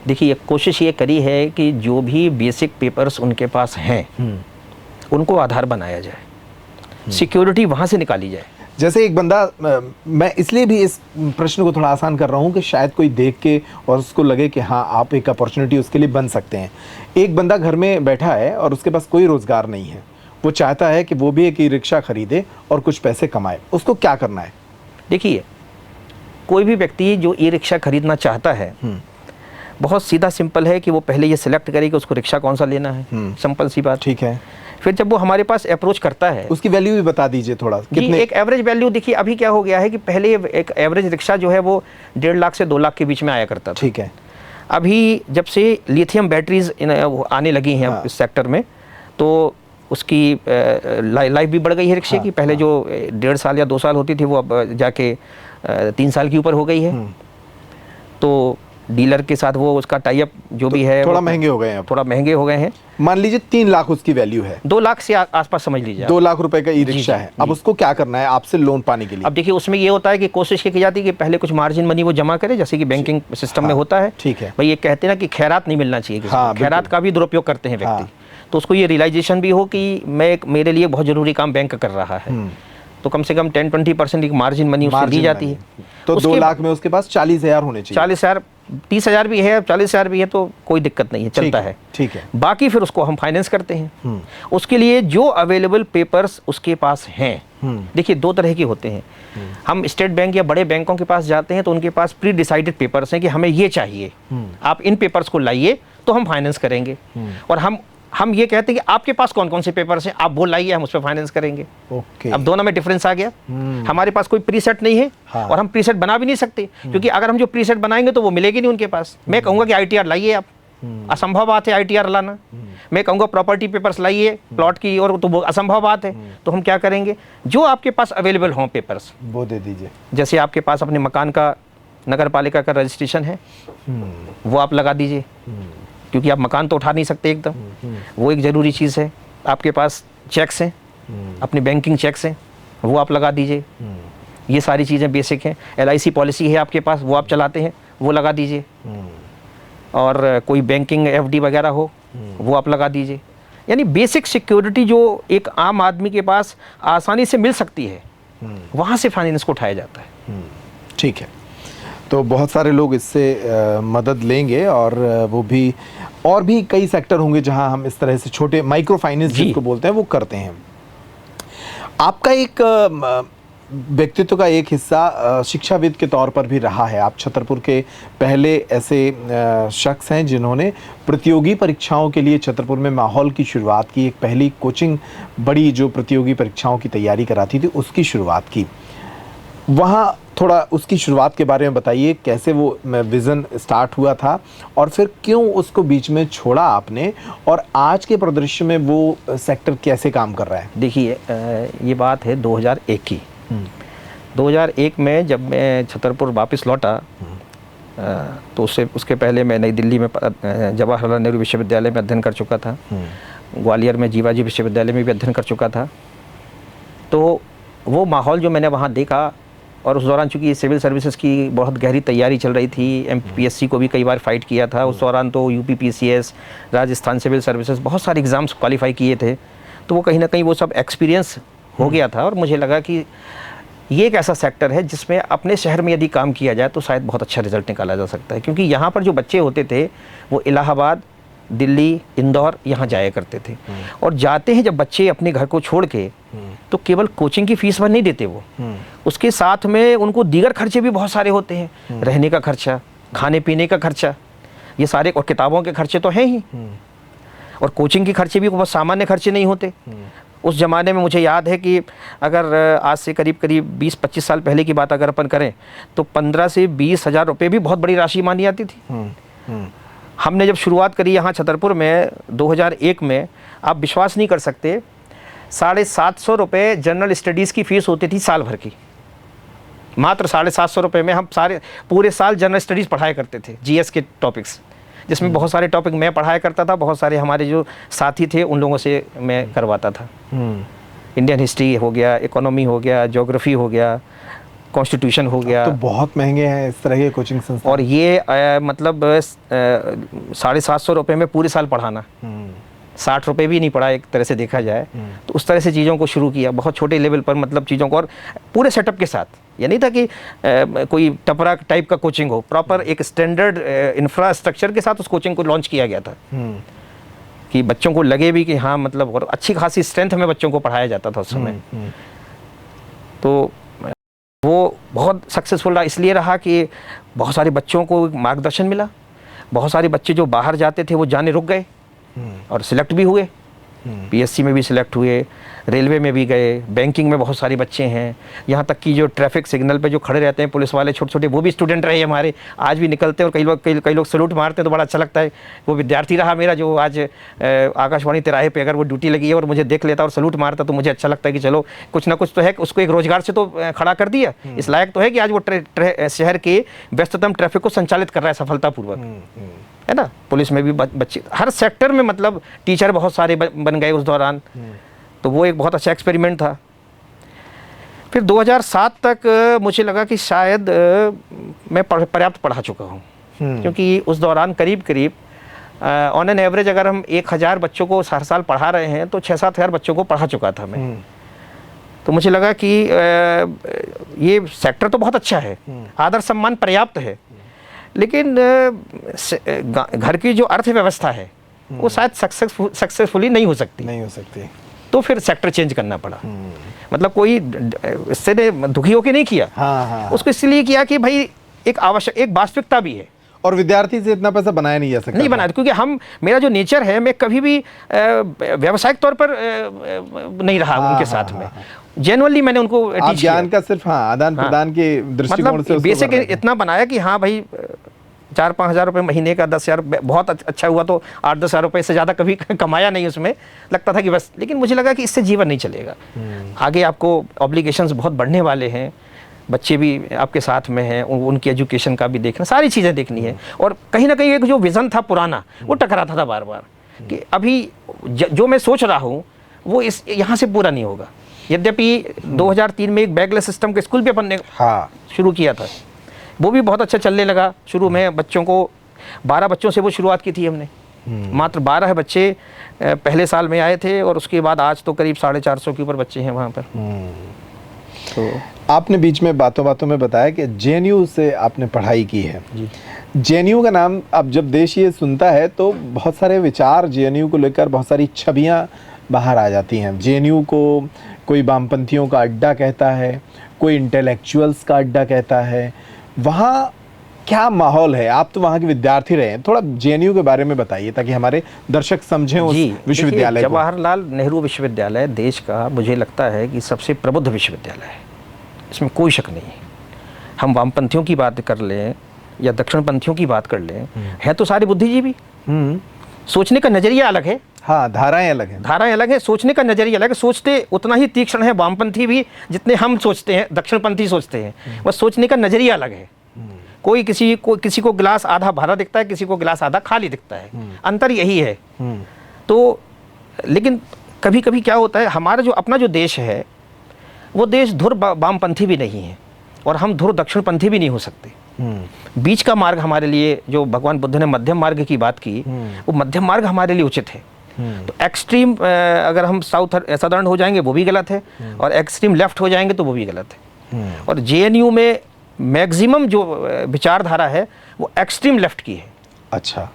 देखिए, कोशिश ये करी है कि जो भी बेसिक पेपर्स उनके पास हैं उनको आधार बनाया जाए, सिक्योरिटी वहाँ से निकाली जाए। जैसे एक बंदा, मैं इसलिए भी इस प्रश्न को थोड़ा आसान कर रहा हूँ कि शायद कोई देख के और उसको लगे कि हाँ आप एक अपॉर्चुनिटी उसके लिए बन सकते हैं। एक बंदा घर में बैठा है और उसके पास कोई रोज़गार नहीं है, वो चाहता है कि वो भी एक ई रिक्शा खरीदे और कुछ पैसे कमाए, उसको क्या करना है? देखिए, कोई भी व्यक्ति जो ई रिक्शा खरीदना चाहता है बहुत सीधा सिंपल है कि वो पहले ये सिलेक्ट करे कि उसको रिक्शा कौन सा लेना है, सिंपल सी बात। ठीक है। फिर जब वो हमारे पास अप्रोच करता है, उसकी वैल्यू भी बता दीजिए थोड़ा, कितने? एक एवरेज वैल्यू देखिए, अभी क्या हो गया है कि पहले एक एवरेज रिक्शा जो है वो 1.5 लाख से 2 लाख के बीच में आया करता था। ठीक है। अभी जब से लिथियम बैटरीज आने लगी हैं इस सेक्टर में, तो उसकी लाइफ भी बढ़ गई है रिक्शे की। पहले जो 1.5 साल या 2 साल होती थी, वो अब जाके 3 साल के ऊपर हो गई है। तो डीलर के साथ वो उसका टाई अप जो भी है थोड़ा महंगे हो गए हैं, थोड़ा महंगे हो गए हैं। मान लीजिए 3 लाख उसकी वैल्यू है, 2 लाख से आसपास समझ लीजिए, 2 लाख रुपए का ई रिक्शा है। अब उसको क्या करना है आपसे लोन पाने के लिए? अब देखिए, उसमें ये होता है कि कोशिश की जाती है कि पहले कुछ मार्जिन मनी वो जमा करे, जैसे कि बैंकिंग सिस्टम में होता है। ठीक है भाई, ये कहते हैं ना कि खैरात नहीं मिलना चाहिए, खैरात का भी दुरुपयोग करते हैं व्यक्ति। तो उसको ये रियलाइजेशन भी हो कि मेरे लिए बहुत जरूरी काम बैंक कर रहा है, तो कम से कम 10-20% की मार्जिन मनी उसको दी जाती है। तो 2 लाख में उसके पास 40,000 होने चाहिए। 40,000, 30,000 भी है, 40,000 भी है, तो कोई दिक्कत नहीं है, चलता है। ठीक है। बाकी फिर उसको हम फाइनेंस करते हैं। उसके लिए जो अवेलेबल पेपर्स उसके पास हैं, देखिए 2 तरह के होते हैं। हम स्टेट बैंक या बड़े बैंकों के पास जाते हैं तो उनके पास प्री डिसाइडेड पेपर्स हैं कि हमें ये चाहिए, आप इन पेपर्स को लाइए तो हम फाइनेंस करेंगे। और हम ये कहते हैं कि आपके पास कौन कौन से पेपर्स हैं, आप वो लाइए, हम उस पर फाइनेंस करेंगे। ओके। अब दोनों में डिफरेंस आ गया। हमारे पास कोई प्रीसेट नहीं है, और हम प्रीसेट बना भी नहीं सकते, क्योंकि अगर हम जो प्रीसेट बनाएंगे तो वो मिलेगी नहीं उनके पास। मैं कहूंगा कि ITR लाइए आप, असंभव बात है ITR लाना। मैं कहूंगा प्रॉपर्टी पेपर्स लाइए प्लॉट की, और तो वो असंभव बात है। तो हम क्या करेंगे, जो आपके पास अवेलेबल हों पेपर्स वो दे दीजिए। जैसे आपके पास अपने मकान का नगर पालिका का रजिस्ट्रेशन है, वो आप लगा दीजिए, क्योंकि आप मकान तो उठा नहीं सकते एकदम, वो एक ज़रूरी चीज़ है। आपके पास चेक्स हैं, अपने बैंकिंग चेक्स हैं, वो आप लगा दीजिए। ये सारी चीज़ें बेसिक हैं। LIC पॉलिसी है आपके पास, वो आप चलाते हैं, वो लगा दीजिए। और कोई बैंकिंग FD वगैरह हो, वो आप लगा दीजिए। यानी बेसिक सिक्योरिटी जो एक आम आदमी के पास आसानी से मिल सकती है, वहाँ से फाइनेंस को उठाया जाता है। ठीक है। तो बहुत सारे लोग इससे मदद लेंगे, और वो भी, और भी कई सेक्टर होंगे जहां हम इस तरह से छोटे माइक्रो फाइनेंस जिसको बोलते हैं वो करते हैं। आपका एक व्यक्तित्व का एक हिस्सा शिक्षाविद के तौर पर भी रहा है। आप छतरपुर के पहले ऐसे शख्स हैं जिन्होंने प्रतियोगी परीक्षाओं के लिए छतरपुर में माहौल की शुरुआत की। एक पहली कोचिंग बड़ी जो प्रतियोगी परीक्षाओं की तैयारी कराती थी, उसकी शुरुआत की। वहाँ थोड़ा उसकी शुरुआत के बारे में बताइए, कैसे वो विज़न स्टार्ट हुआ था, और फिर क्यों उसको बीच में छोड़ा आपने, और आज के परिदृश्य में वो सेक्टर कैसे काम कर रहा है? देखिए, ये बात है 2001 की। 2001 में जब मैं छतरपुर वापस लौटा, तो उसके पहले मैं नई दिल्ली में जवाहरलाल नेहरू विश्वविद्यालय में अध्ययन कर चुका था। ग्वालियर में जीवाजी विश्वविद्यालय में भी अध्ययन कर चुका था। तो वो माहौल जो मैंने वहाँ देखा, और उस दौरान चूँकि सिविल सर्विसेज की बहुत गहरी तैयारी चल रही थी, MPSC को भी कई बार फाइट किया था उस दौरान, तो UP PCS, Rajasthan civil services, बहुत सारे एग्ज़ाम्स क्वालिफाई किए थे। तो वो कहीं ना कहीं वो सब एक्सपीरियंस हो गया था, और मुझे लगा कि ये एक ऐसा सेक्टर है जिसमें अपने शहर में यदि काम किया जाए तो शायद बहुत अच्छा रिजल्ट निकाला जा सकता है। क्योंकि यहाँ पर जो बच्चे होते थे वो इलाहाबाद, दिल्ली, इंदौर यहाँ जाया करते थे, और जाते हैं जब बच्चे अपने घर को छोड़ के, तो केवल कोचिंग की फीस भर नहीं देते वो, उसके साथ में उनको दीगर खर्चे भी बहुत सारे होते हैं। रहने का खर्चा, खाने पीने का खर्चा, ये सारे, और किताबों के खर्चे तो हैं ही, और कोचिंग के खर्चे भी बहुत सामान्य खर्चे नहीं होते। उस ज़माने में मुझे याद है कि अगर आज से करीब 20-25 साल पहले की बात अगर अपन करें, तो 15 से 20 हज़ार रुपये भी बहुत बड़ी राशि मानी जाती थी। हमने जब शुरुआत करी यहाँ छतरपुर में 2001 में, आप विश्वास नहीं कर सकते, 750 रुपये जनरल स्टडीज़ की फ़ीस होती थी साल भर की। मात्र 750 रुपये में हम पूरे साल जनरल स्टडीज़ पढ़ाया करते थे, GS के टॉपिक्स, जिसमें बहुत सारे टॉपिक मैं पढ़ाया करता था, बहुत सारे हमारे जो साथी थे उन लोगों से मैं करवाता था। इंडियन हिस्ट्री हो गया, इकोनॉमी हो गया, ज्योग्राफी हो गया, कॉन्स्टिट्यूशन हो गया। तो बहुत महंगे हैं इस तरह के कोचिंग संस्थान, और ये मतलब 750 रुपये में पूरे साल पढ़ाना, 60 रुपये भी नहीं पड़ा एक तरह से देखा जाए। तो उस तरह से चीज़ों को शुरू किया, बहुत छोटे लेवल पर, मतलब चीज़ों को, और पूरे सेटअप के साथ। ये नहीं था कि कोई टपरा टाइप का कोचिंग हो, प्रॉपर एक स्टैंडर्ड इंफ्रास्ट्रक्चर के साथ उस कोचिंग को लॉन्च किया गया था, कि बच्चों को लगे भी कि हाँ, मतलब, और अच्छी खासी स्ट्रेंथ में बच्चों को पढ़ाया जाता था उस समय। तो वो बहुत सक्सेसफुल रहा, इसलिए रहा कि बहुत सारे बच्चों को मार्गदर्शन मिला, बहुत सारे बच्चे जो बाहर जाते थे वो जाने रुक गए और सिलेक्ट भी हुए, पीएससी में भी सिलेक्ट हुए, रेलवे में भी गए, बैंकिंग में बहुत सारे बच्चे हैं, यहाँ तक कि जो ट्रैफिक सिग्नल पे जो खड़े रहते हैं पुलिस वाले छोटे छोटे, वो भी स्टूडेंट रहे हमारे, आज भी निकलते हैं। और कई लोग सैल्यूट मारते हैं तो बड़ा अच्छा लगता है। वो विद्यार्थी रहा मेरा जो आज आकाशवाणी तिराहे पे अगर वो ड्यूटी लगी है और मुझे देख लेता और सैल्यूट मारता तो मुझे अच्छा लगता है कि चलो कुछ ना कुछ तो है, उसको एक रोजगार से तो खड़ा कर दिया, इस लायक तो है कि आज वो शहर के व्यस्ततम ट्रैफिक को संचालित कर रहा है सफलतापूर्वक, है ना। पुलिस में भी बच्चे हर सेक्टर में, मतलब टीचर बहुत सारे बन गए उस दौरान, तो वो एक बहुत अच्छा एक्सपेरिमेंट था। फिर 2007 तक मुझे लगा कि शायद मैं पर्याप्त पढ़ा चुका हूँ, क्योंकि उस दौरान करीब ऑन एन एवरेज अगर हम 1000 बच्चों को हर साल पढ़ा रहे हैं तो 6-7 हज़ार बच्चों को पढ़ा चुका था मैं। तो मुझे लगा कि ये सेक्टर तो बहुत अच्छा है, आदर सम्मान पर्याप्त है, लेकिन घर की जो अर्थव्यवस्था है वो शायद सक्सेसफुली नहीं हो सकती। तो फिर सेक्टर चेंज करना पड़ा। मतलब कोई इससे दुखी होकर नहीं किया, उसको इसलिए किया कि भाई एक वास्तविकता भी है और विद्यार्थी से इतना पैसा बनाया नहीं जा सकता, नहीं बनाया, क्योंकि मेरा जो नेचर है, मैं कभी भी व्यावसायिक तौर पर नहीं रहा उनके साथ में। जेनुअली मैंने उनको टीच ज्ञान का सिर्फ आदान प्रदान के दृष्टिकोण से बेसिक इतना बनाया कि हाँ भाई 4-5 हज़ार रुपये महीने का, 10 हज़ार बहुत अच्छा हुआ तो 8-10 हज़ार रुपये से ज़्यादा कभी कमाया नहीं उसमें, लगता था कि बस। लेकिन मुझे लगा कि इससे जीवन नहीं चलेगा, आगे आपको ऑब्लिगेशंस बहुत बढ़ने वाले हैं, बच्चे भी आपके साथ में हैं, उनकी एजुकेशन का भी देखना, सारी चीज़ें देखनी है। और कहीं ना कहीं एक जो विज़न था पुराना वो टकराता था बार बार कि अभी जो मैं सोच रहा हूँ वो यहाँ से पूरा नहीं होगा। यद्यपि 2003 में एक बैगलेस सिस्टम के स्कूल भी अपन ने शुरू किया था, वो भी बहुत अच्छा चलने लगा। शुरू में बच्चों को 12 बच्चों से वो शुरुआत की थी हमने, मात्र 12 बच्चे पहले साल में आए थे और उसके बाद आज तो करीब 450 के ऊपर बच्चे हैं वहाँ पर। तो आपने बीच में बातों में बताया कि जेएनयू से आपने पढ़ाई की है। जेएनयू का नाम अब जब देश ये सुनता है तो बहुत सारे विचार जेएनयू को लेकर, बहुत सारी छवियाँ बाहर आ जाती हैं। जेएनयू को कोई वामपंथियों का अड्डा कहता है, कोई इंटेलेक्चुअल्स का अड्डा कहता है। वहाँ क्या माहौल है? आप तो वहाँ के विद्यार्थी रहे हैं, थोड़ा जेएनयू के बारे में बताइए ताकि हमारे दर्शक समझें उस विश्वविद्यालय को। जवाहरलाल नेहरू विश्वविद्यालय देश का मुझे लगता है कि सबसे प्रबुद्ध विश्वविद्यालय है, इसमें कोई शक नहीं है। हम वामपंथियों की बात कर लें या दक्षिणपंथियों की बात कर लें, है तो सारे बुद्धिजीवी, सोचने का नजरिया अलग है। हाँ, धाराएं अलग हैं, सोचने का नजरिया अलग है। सोचते उतना ही तीक्ष्ण है वामपंथी भी जितने हम सोचते हैं, दक्षिणपंथी सोचते हैं, बस सोचने का नजरिया अलग है। कोई किसी को गिलास आधा भरा दिखता है, किसी को गिलास आधा खाली दिखता है, अंतर यही है। तो लेकिन कभी कभी क्या होता है, हमारा जो अपना जो देश है वो देश धुर वामपंथी भी नहीं है और हम धुर दक्षिणपंथी भी नहीं हो सकते। बीच का मार्ग हमारे लिए, जो भगवान बुद्ध ने मध्यम मार्ग की बात की, वो मध्यम मार्ग हमारे लिए उचित है। तो एक्सट्रीम अगर हम साउदर्न हो जाएंगे वो भी गलत है, और एक्सट्रीम लेफ्ट हो जाएंगे तो वो भी गलत है। और जेएनयू में मैक्सिमम जो विचारधारा है वो एक्सट्रीम लेफ्ट की है। अच्छा,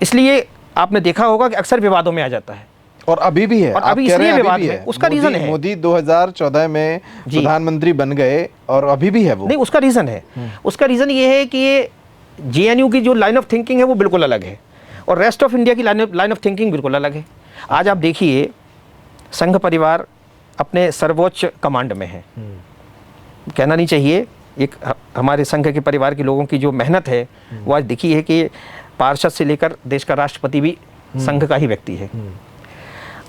इसलिए आपने देखा होगा कि अक्सर विवादों में आ जाता है, और अभी भी है। और अभी इसलिए विवाद है, उसका रीजन है मोदी 2014 में प्रधानमंत्री बन गए और अभी भी है वो। नहीं, उसका रीजन है, उसका रीजन ये है कि ये जेएनयू की जो लाइन ऑफ थिंकिंग है वो बिल्कुल अलग है और रेस्ट ऑफ इंडिया की लाइन ऑफ थिंकिंग बिल्कुल अलग है। आज आप देखिए, संघ परिवार अपने सर्वोच्च कमांड में है, कहना नहीं चाहिए, एक हमारे संघ के परिवार के लोगों की जो मेहनत है वो आज देखी है कि पार्षद से लेकर देश का राष्ट्रपति भी संघ का ही व्यक्ति है।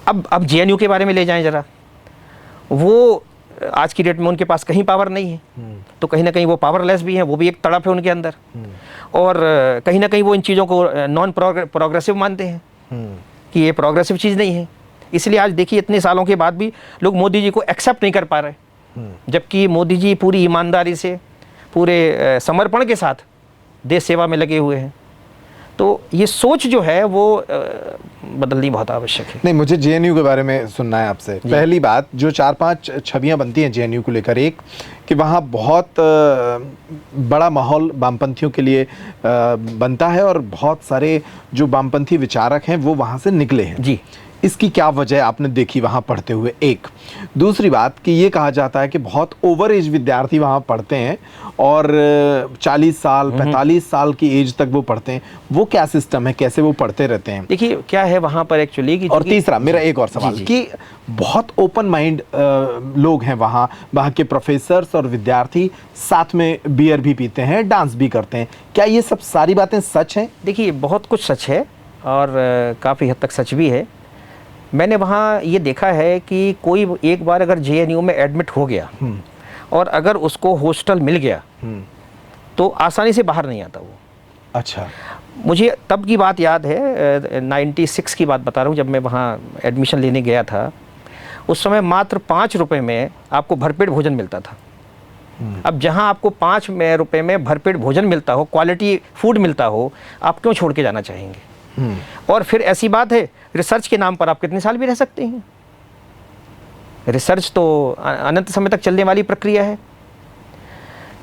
अब जेएनयू के बारे में ले जाएं जरा, वो आज की डेट में उनके पास कहीं पावर नहीं है, तो कहीं ना कहीं वो पावरलेस भी हैं, वो भी एक तड़प है उनके अंदर, और कहीं ना कहीं वो इन चीज़ों को नॉन प्रोग्रेसिव मानते हैं कि ये प्रोग्रेसिव चीज़ नहीं है। इसलिए आज देखिए इतने सालों के बाद भी लोग मोदी जी को एक्सेप्ट नहीं कर पा रहे, जबकि मोदी जी पूरी ईमानदारी से, पूरे समर्पण के साथ देश सेवा में लगे हुए हैं। तो ये सोच जो है वो बदलनी बहुत आवश्यक है। नहीं, मुझे जेएनयू के बारे में सुनना है आपसे। पहली बात, जो 4-5 छवियां बनती हैं जेएनयू को लेकर, एक कि वहाँ बहुत बड़ा माहौल वामपंथियों के लिए बनता है और बहुत सारे जो वामपंथी विचारक हैं वो वहाँ से निकले हैं। जी, इसकी क्या वजह आपने देखी वहाँ पढ़ते हुए? एक दूसरी बात कि ये कहा जाता है कि बहुत ओवर एज विद्यार्थी वहाँ पढ़ते हैं और 40 साल 45 साल की एज तक वो पढ़ते हैं। वो क्या सिस्टम है, कैसे वो पढ़ते रहते हैं? देखिए क्या है वहाँ पर एक्चुअली कि और तीसरा मेरा एक और सवाल कि बहुत ओपन माइंड लोग हैं वहाँ के प्रोफेसर्स और विद्यार्थी साथ में बियर भी पीते हैं, डांस भी करते हैं। क्या ये सब सारी बातें सच हैं? देखिए बहुत कुछ सच है और काफ़ी हद तक सच भी है। मैंने वहाँ ये देखा है कि कोई एक बार अगर जेएनयू में एडमिट हो गया और अगर उसको हॉस्टल मिल गया तो आसानी से बाहर नहीं आता वो। अच्छा। मुझे तब की बात याद है, 96 की बात बता रहा हूँ, जब मैं वहाँ एडमिशन लेने गया था। उस समय मात्र 5 रुपए में आपको भरपेट भोजन मिलता था। अब जहाँ आपको 5 रुपए में भरपेट भोजन मिलता हो, क्वालिटी फूड मिलता हो, आप क्यों छोड़ के जाना चाहेंगे? और फिर ऐसी बात है, रिसर्च के नाम पर आप कितने साल भी रह सकते हैं। रिसर्च तो अनंत समय तक चलने वाली प्रक्रिया है।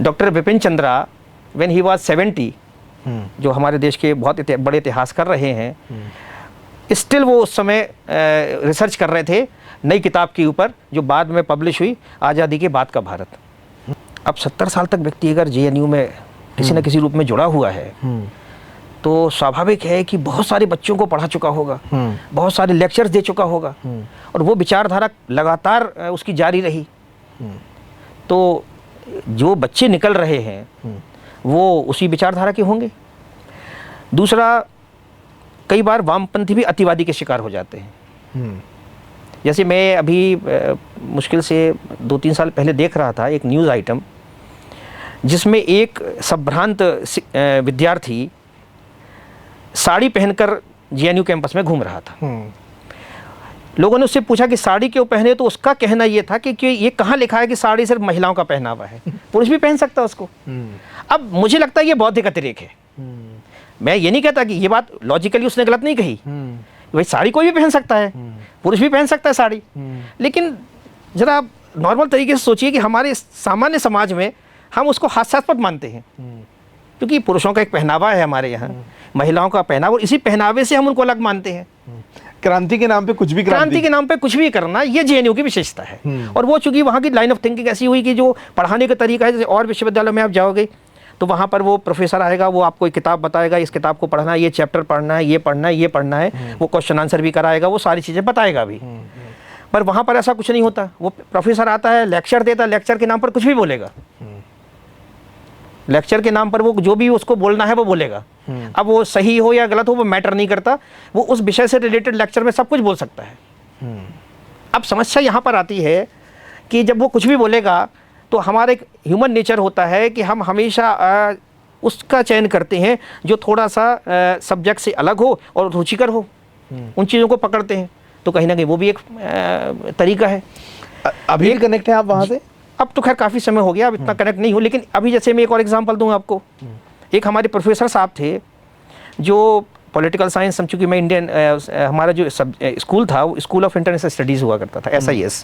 Doctor Vipin Chandra when he was 70, जो हमारे देश के बहुत बड़े इतिहासकार रहे हैं, स्टिल वो उस समय रिसर्च कर रहे थे नई किताब के ऊपर, जो बाद में पब्लिश हुई, आज़ादी के बाद का भारत। अब 70 साल तक व्यक्ति अगर जेएनयू में किसी न किसी रूप में जुड़ा हुआ है तो स्वाभाविक है कि बहुत सारे बच्चों को पढ़ा चुका होगा, बहुत सारे लेक्चर्स दे चुका होगा और वो विचारधारा लगातार उसकी जारी रही। तो जो बच्चे निकल रहे हैं वो उसी विचारधारा के होंगे। दूसरा, कई बार वामपंथी भी अतिवादी के शिकार हो जाते हैं। जैसे मैं अभी मुश्किल से 2-3 साल पहले देख रहा था एक न्यूज़ आइटम, जिसमें एक संभ्रांत विद्यार्थी साड़ी पहनकर जेएनयू कैंपस में घूम रहा था। लोगों ने उससे पूछा कि साड़ी क्यों पहने, तो उसका कहना ये था कि ये कहाँ लिखा है कि साड़ी सिर्फ महिलाओं का पहनावा है, पुरुष भी पहन सकता है उसको। अब मुझे लगता है ये बौद्धिक अतिरेक है। मैं ये नहीं कहता कि ये बात लॉजिकली उसने गलत नहीं कही, भाई साड़ी कोई भी पहन सकता है, पुरुष भी पहन सकता है साड़ी, लेकिन जरा आप नॉर्मल तरीके से सोचिए कि हमारे सामान्य समाज में हम उसको हास्यास्पद मानते हैं, क्योंकि पुरुषों का एक पहनावा है हमारे यहाँ, महिलाओं का पहनावा, और इसी पहनावे से हम उनको अलग मानते हैं। क्रांति के नाम पे कुछ भी, क्रांति के नाम पे कुछ भी करना, ये जेएनयू की विशेषता है। और वो चूंकि वहाँ की लाइन ऑफ थिंकिंग ऐसी हुई कि जो पढ़ाने का तरीका है, जैसे और विश्वविद्यालय में आप जाओगे तो वहाँ पर वो प्रोफेसर आएगा, वो आपको एक किताब बताएगा, इस किताब को पढ़ना है, ये चैप्टर पढ़ना है, ये पढ़ना है, ये पढ़ना है, वो क्वेश्चन आंसर भी कराएगा, वो सारी चीज़ें बताएगा भी। पर वहाँ पर ऐसा कुछ नहीं होता। वो प्रोफेसर आता है, लेक्चर देता है, लेक्चर के नाम पर कुछ भी बोलेगा, लेक्चर के नाम पर वो जो भी उसको बोलना है वो बोलेगा। अब वो सही हो या गलत हो वो मैटर नहीं करता, वो उस विषय से रिलेटेड लेक्चर में सब कुछ बोल सकता है। अब समस्या यहाँ पर आती है कि जब वो कुछ भी बोलेगा तो हमारा एक ह्यूमन नेचर होता है कि हम हमेशा उसका चयन करते हैं जो थोड़ा सा सब्जेक्ट से अलग हो और रुचिकर हो, उन चीज़ों को पकड़ते हैं। तो कहीं ना कहीं वो भी एक तरीका है। अभी भी कनेक्ट है आप वहाँ से? अब तो खैर काफ़ी समय हो गया, अब इतना कनेक्ट नहीं हो, लेकिन अभी जैसे मैं एक और एग्जांपल दूं आपको। एक हमारे प्रोफेसर साहब थे जो पॉलिटिकल साइंस, चूँकि मैं इंडियन, हमारा जो स्कूल था वो स्कूल ऑफ इंटरनेशनल स्टडीज़ हुआ करता था, SIS।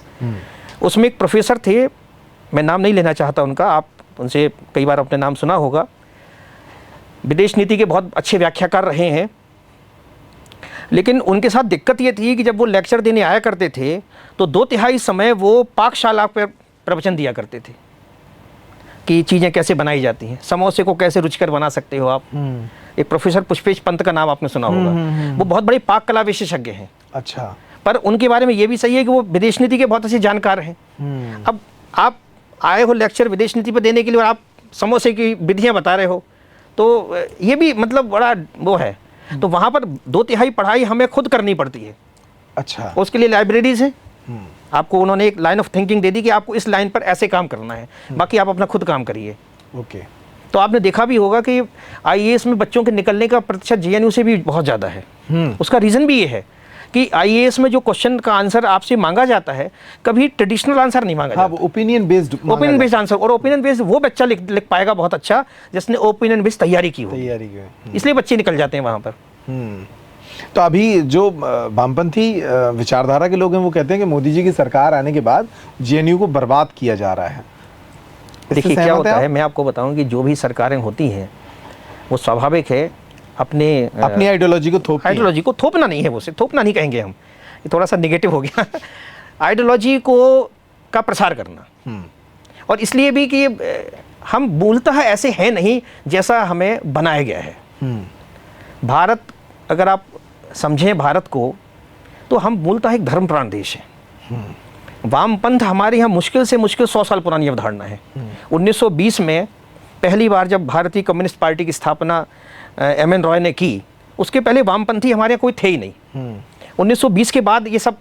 उसमें एक प्रोफेसर थे, मैं नाम नहीं लेना चाहता उनका, आप उनसे कई बार अपने नाम सुना होगा, विदेश नीति के बहुत अच्छे व्याख्याकार रहे हैं। लेकिन उनके साथ दिक्कत ये थी कि जब वो लेक्चर देने आया करते थे तो 2/3 समय वो पाकशाला पर प्रवचन दिया करते थे कि चीज़ें कैसे बनाई जाती हैं, समोसे को कैसे रुचिकर बना सकते हो आप। एक प्रोफेसर पुष्पेश पंत का नाम आपने सुना होगा, वो बहुत बड़े पाक कला विशेषज्ञ हैं। अच्छा। पर उनके बारे में ये भी सही है कि वो विदेश नीति के बहुत अच्छे जानकार हैं। अब आप आए हो लेक्चर विदेश नीति पर देने के लिए और आप समोसे की विधियाँ बता रहे हो, तो ये भी मतलब बड़ा वो है। तो वहाँ पर 2/3 पढ़ाई हमें खुद करनी पड़ती है। अच्छा। उसके लिए लाइब्रेरीज हैं, आपको उन्होंने एक लाइन ऑफ थिंकिंग दे दी कि आपको इस लाइन पर ऐसे काम करना है, बाकी आप अपना खुद काम करिए। ओके। तो आपने देखा भी होगा कि IAS में बच्चों के निकलने का प्रतिशत जेएनयू से भी बहुत ज़्यादा है। उसका रीज़न भी ये है कि IAS में जो क्वेश्चन का आंसर आपसे मांगा जाता है, कभी ट्रेडिशनल आंसर नहीं मांगा जाता। ओपिनियन बेस्ड आंसर, और ओपिनियन बेस्ड वो बच्चा लिख पाएगा बहुत अच्छा जिसने ओपिनियन बेस्ड तैयारी की हो, इसलिए बच्चे निकल जाते हैं वहाँ पर। तो अभी जो वामपंथी विचारधारा के लोग हैं वो कहते हैं कि मोदी जी की सरकार आने के बाद जेएनयू को बर्बाद किया जा रहा है। देखिए क्या होता है, मैं आपको बताऊं कि जो भी सरकारें होती हैं वो स्वाभाविक है अपनी आइडियोलॉजी को थोपना नहीं है, वो सिर्फ थोपना नहीं कहेंगे हम, ये थोड़ा सा निगेटिव हो गया आइडियोलॉजी को का प्रसार करना, और इसलिए भी कि हम मूलतः ऐसे हैं नहीं जैसा हमें बनाया गया है। भारत, अगर आप समझें भारत को, तो हम मूलतः एक धर्मप्राण देश है। वामपंथ हमारे यहाँ मुश्किल से मुश्किल 100 साल पुरानी अवधारणा है। 1920 में पहली बार जब भारतीय कम्युनिस्ट पार्टी की स्थापना एम.एन. रॉय ने की, उसके पहले वामपंथी हमारे यहाँ कोई थे ही नहीं। 1920 के बाद ये सब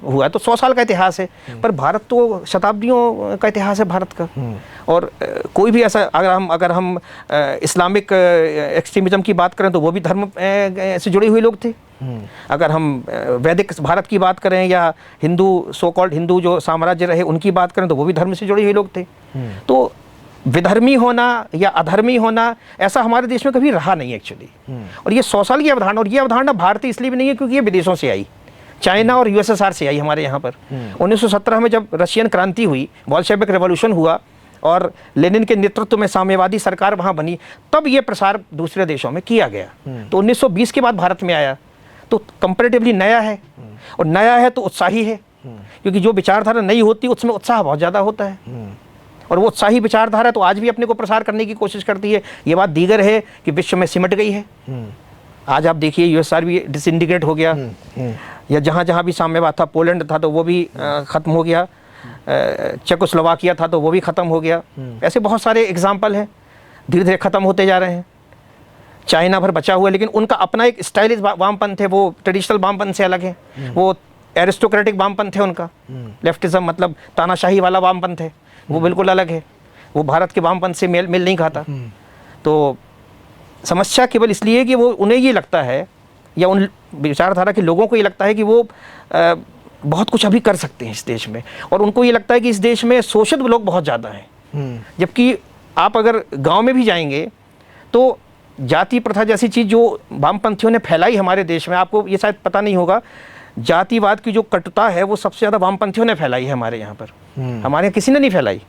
हुआ, तो 100 साल का इतिहास है, पर भारत तो शताब्दियों का इतिहास है भारत का। और कोई भी ऐसा, अगर हम इस्लामिक एक्सट्रीमिज्म की बात करें तो वो भी धर्म से जुड़े हुए लोग थे। अगर हम वैदिक भारत की बात करें या हिंदू, सो कॉल्ड हिंदू जो साम्राज्य रहे उनकी बात करें तो वो भी धर्म से जुड़े हुए लोग थे। तो विधर्मी होना या अधर्मी होना ऐसा हमारे देश में कभी रहा नहीं एक्चुअली। और ये 100 साल की अवधारणा, और ये अवधारणा भारतीय इसलिए भी नहीं है क्योंकि ये विदेशों से आई, चाइना और यूएसएसआर से आई हमारे यहाँ पर। 1917 में जब रशियन क्रांति हुई, बोल्शेविक रेवोल्यूशन हुआ और लेनिन के नेतृत्व में साम्यवादी सरकार वहाँ बनी, तब ये प्रसार दूसरे देशों में किया गया। तो 1920 के बाद भारत में आया, तो कंपैरेटिवली नया है, और नया है तो उत्साही है, क्योंकि जो विचारधारा नई होती है उसमें उत्साह बहुत ज़्यादा होता है, और वो उत्साही विचारधारा तो आज भी अपने को प्रसार करने की कोशिश करती है। ये बात दीगर है कि विश्व में सिमट गई है। आज आप देखिए यूएसआर भी डिसइंटीग्रेट हो गया, या जहाँ जहाँ भी साम्यवाद था, पोलैंड था तो वो भी ख़त्म हो गया, चेकोस्लोवाकिया था तो वो भी ख़त्म हो गया। ऐसे बहुत सारे एग्जाम्पल हैं, धीरे धीरे ख़त्म होते जा रहे हैं। चाइना भर बचा हुआ है, लेकिन उनका अपना एक स्टाइलिश वामपंथ है, वो ट्रेडिशनल वामपंथ से अलग है। वो एरिस्टोक्रेटिक वामपंथ है उनका, लेफ्टिज्म मतलब तानाशाही वाला वामपंथ है, वो बिल्कुल अलग है। वो भारत के वामपंथ से मेल नहीं खाता। तो समस्या केवल इसलिए कि वो उन्हें ये लगता है, या उन विचारधारा के लोगों को ये लगता है कि वो बहुत कुछ अभी कर सकते हैं इस देश में, और उनको ये लगता है कि इस देश में शोषित लोग बहुत ज़्यादा हैं। जबकि आप अगर गांव में भी जाएंगे तो जाति प्रथा जैसी चीज़ जो वामपंथियों ने फैलाई हमारे देश में, आपको ये शायद पता नहीं होगा, जातिवाद की जो कटुता है वो सबसे ज़्यादा वामपंथियों ने फैलाई है हमारे यहाँ पर। हमारे यहाँ किसी ने नहीं फैलाई,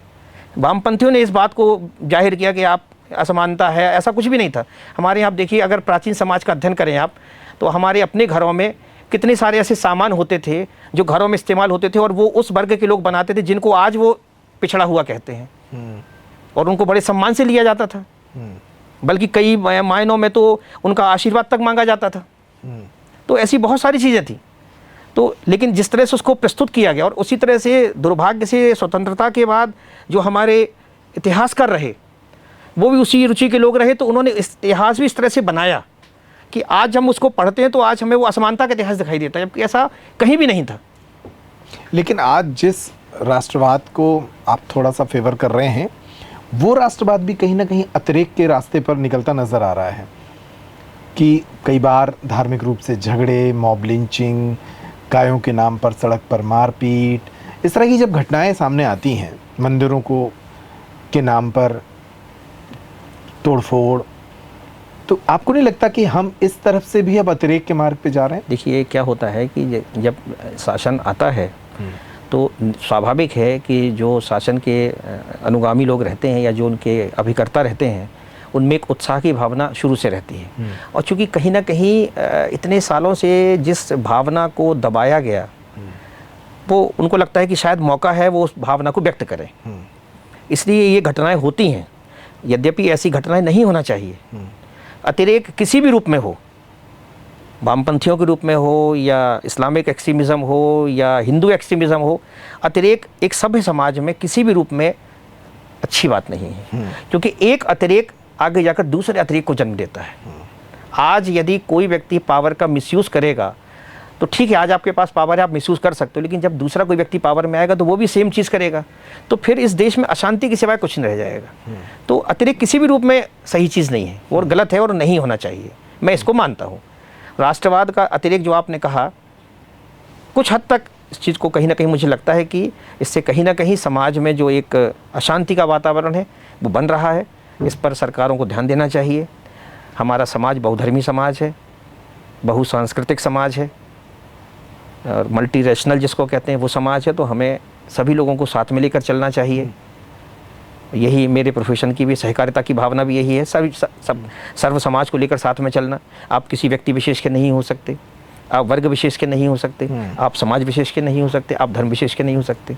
वामपंथियों ने इस बात को जाहिर किया कि आप असमानता है, ऐसा कुछ भी नहीं था हमारे यहाँ। आप देखिए, अगर प्राचीन समाज का अध्ययन करें आप, तो हमारे अपने घरों में कितने सारे ऐसे सामान होते थे जो घरों में इस्तेमाल होते थे, और वो उस वर्ग के लोग बनाते थे जिनको आज वो पिछड़ा हुआ कहते हैं, और उनको बड़े सम्मान से लिया जाता था, बल्कि कई मायनों में तो उनका आशीर्वाद तक मांगा जाता था। तो ऐसी बहुत सारी चीज़ें थी। तो लेकिन जिस तरह से उसको प्रस्तुत किया गया, और उसी तरह से दुर्भाग्य से स्वतंत्रता के बाद जो हमारे इतिहासकार रहे वो भी उसी रुचि के लोग रहे, तो उन्होंने इतिहास भी इस तरह से बनाया कि आज हम उसको पढ़ते हैं तो आज हमें वो असमानता का इतिहास दिखाई देता है, जबकि ऐसा कहीं भी नहीं था। लेकिन आज जिस राष्ट्रवाद को आप थोड़ा सा फेवर कर रहे हैं, वो राष्ट्रवाद भी कहीं ना कहीं अतिरेक के रास्ते पर निकलता नजर आ रहा है, कि कई बार धार्मिक रूप से झगड़े, मॉब लिंचिंग, गायों के नाम पर सड़क पर मारपीट, इस तरह की जब घटनाएं सामने आती हैं, मंदिरों को के नाम पर तोड़फोड़, तो आपको नहीं लगता कि हम इस तरफ से भी अब अतिरेक के मार्ग पे जा रहे हैं? देखिए, क्या होता है कि जब शासन आता है तो स्वाभाविक है कि जो शासन के अनुगामी लोग रहते हैं या जो उनके अभिकर्ता रहते हैं, उनमें एक उत्साह की भावना शुरू से रहती है। और चूंकि कहीं ना कहीं इतने सालों से जिस भावना को दबाया गया, वो उनको लगता है कि शायद मौका है वो उस भावना को व्यक्त करें, इसलिए ये घटनाएं होती हैं। यद्यपि ऐसी घटनाएं नहीं होना चाहिए। अतिरेक किसी भी रूप में हो, वामपंथियों के रूप में हो या इस्लामिक एक्सट्रीमिज़म हो या हिंदू एक्सट्रीमिज़म हो, अतिरेक एक सभ्य समाज में किसी भी रूप में अच्छी बात नहीं है, क्योंकि एक अतिरेक आगे जाकर दूसरे अतिरेक को जन्म देता है। आज यदि कोई व्यक्ति पावर का मिसयूज़ करेगा तो ठीक है, आज आपके पास पावर है, आप मिसयूज़ कर सकते हो, लेकिन जब दूसरा कोई व्यक्ति पावर में आएगा तो वो भी सेम चीज़ करेगा, तो फिर इस देश में अशांति के सिवाय कुछ नहीं रह जाएगा। तो अतिरेक किसी भी रूप में सही चीज़ नहीं है, और गलत है और नहीं होना चाहिए, मैं इसको मानता हूँ। राष्ट्रवाद का अतिरेक जो आपने कहा, कुछ हद तक इस चीज़ को कहीं ना कहीं मुझे लगता है कि इससे कहीं ना कहीं समाज में जो एक अशांति का वातावरण है वो बन रहा है। इस पर सरकारों को ध्यान देना चाहिए। हमारा समाज बहुधर्मी समाज है, बहुसांस्कृतिक समाज है, और मल्टी रेशनल जिसको कहते हैं वो समाज है, तो हमें सभी लोगों को साथ में लेकर चलना चाहिए। यही मेरे प्रोफेशन की भी, सहकारिता की भावना भी यही है, सर्व समाज को लेकर साथ में चलना। आप किसी व्यक्ति विशेष के नहीं हो सकते, आप वर्ग विशेष के नहीं हो सकते, आप समाज विशेष के नहीं हो सकते, आप धर्म विशेष के नहीं हो सकते।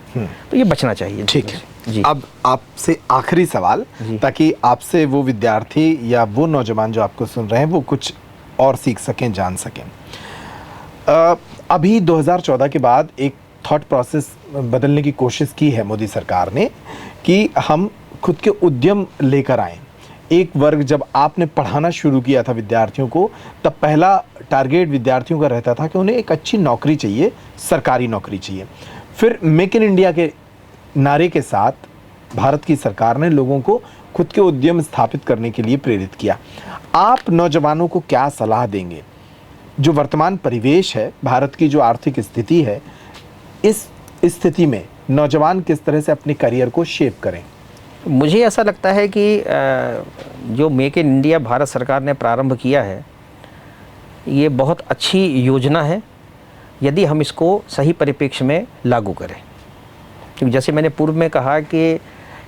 तो ये बचना चाहिए। ठीक है जी। अब आपसे आखिरी सवाल, ताकि आपसे वो विद्यार्थी या वो नौजवान जो आपको सुन रहे हैं वो कुछ और सीख सकें, जान सकें। अभी 2014 के बाद एक थॉट प्रोसेस बदलने की कोशिश की है मोदी सरकार ने कि हम खुद के उद्यम लेकर आएं। एक वर्ग, जब आपने पढ़ाना शुरू किया था विद्यार्थियों को, तब पहला टारगेट विद्यार्थियों का रहता था कि उन्हें एक अच्छी नौकरी चाहिए, सरकारी नौकरी चाहिए। फिर मेक इन इंडिया के नारे के साथ भारत की सरकार ने लोगों को खुद के उद्यम स्थापित करने के लिए प्रेरित किया। आप नौजवानों को क्या सलाह देंगे? जो वर्तमान परिवेश है, भारत की जो आर्थिक स्थिति है, इस स्थिति में नौजवान किस तरह से अपने करियर को शेप करें? मुझे ऐसा लगता है कि जो मेक इन इंडिया भारत सरकार ने प्रारंभ किया है, ये बहुत अच्छी योजना है यदि हम इसको सही परिप्रेक्ष्य में लागू करें। क्योंकि जैसे मैंने पूर्व में कहा कि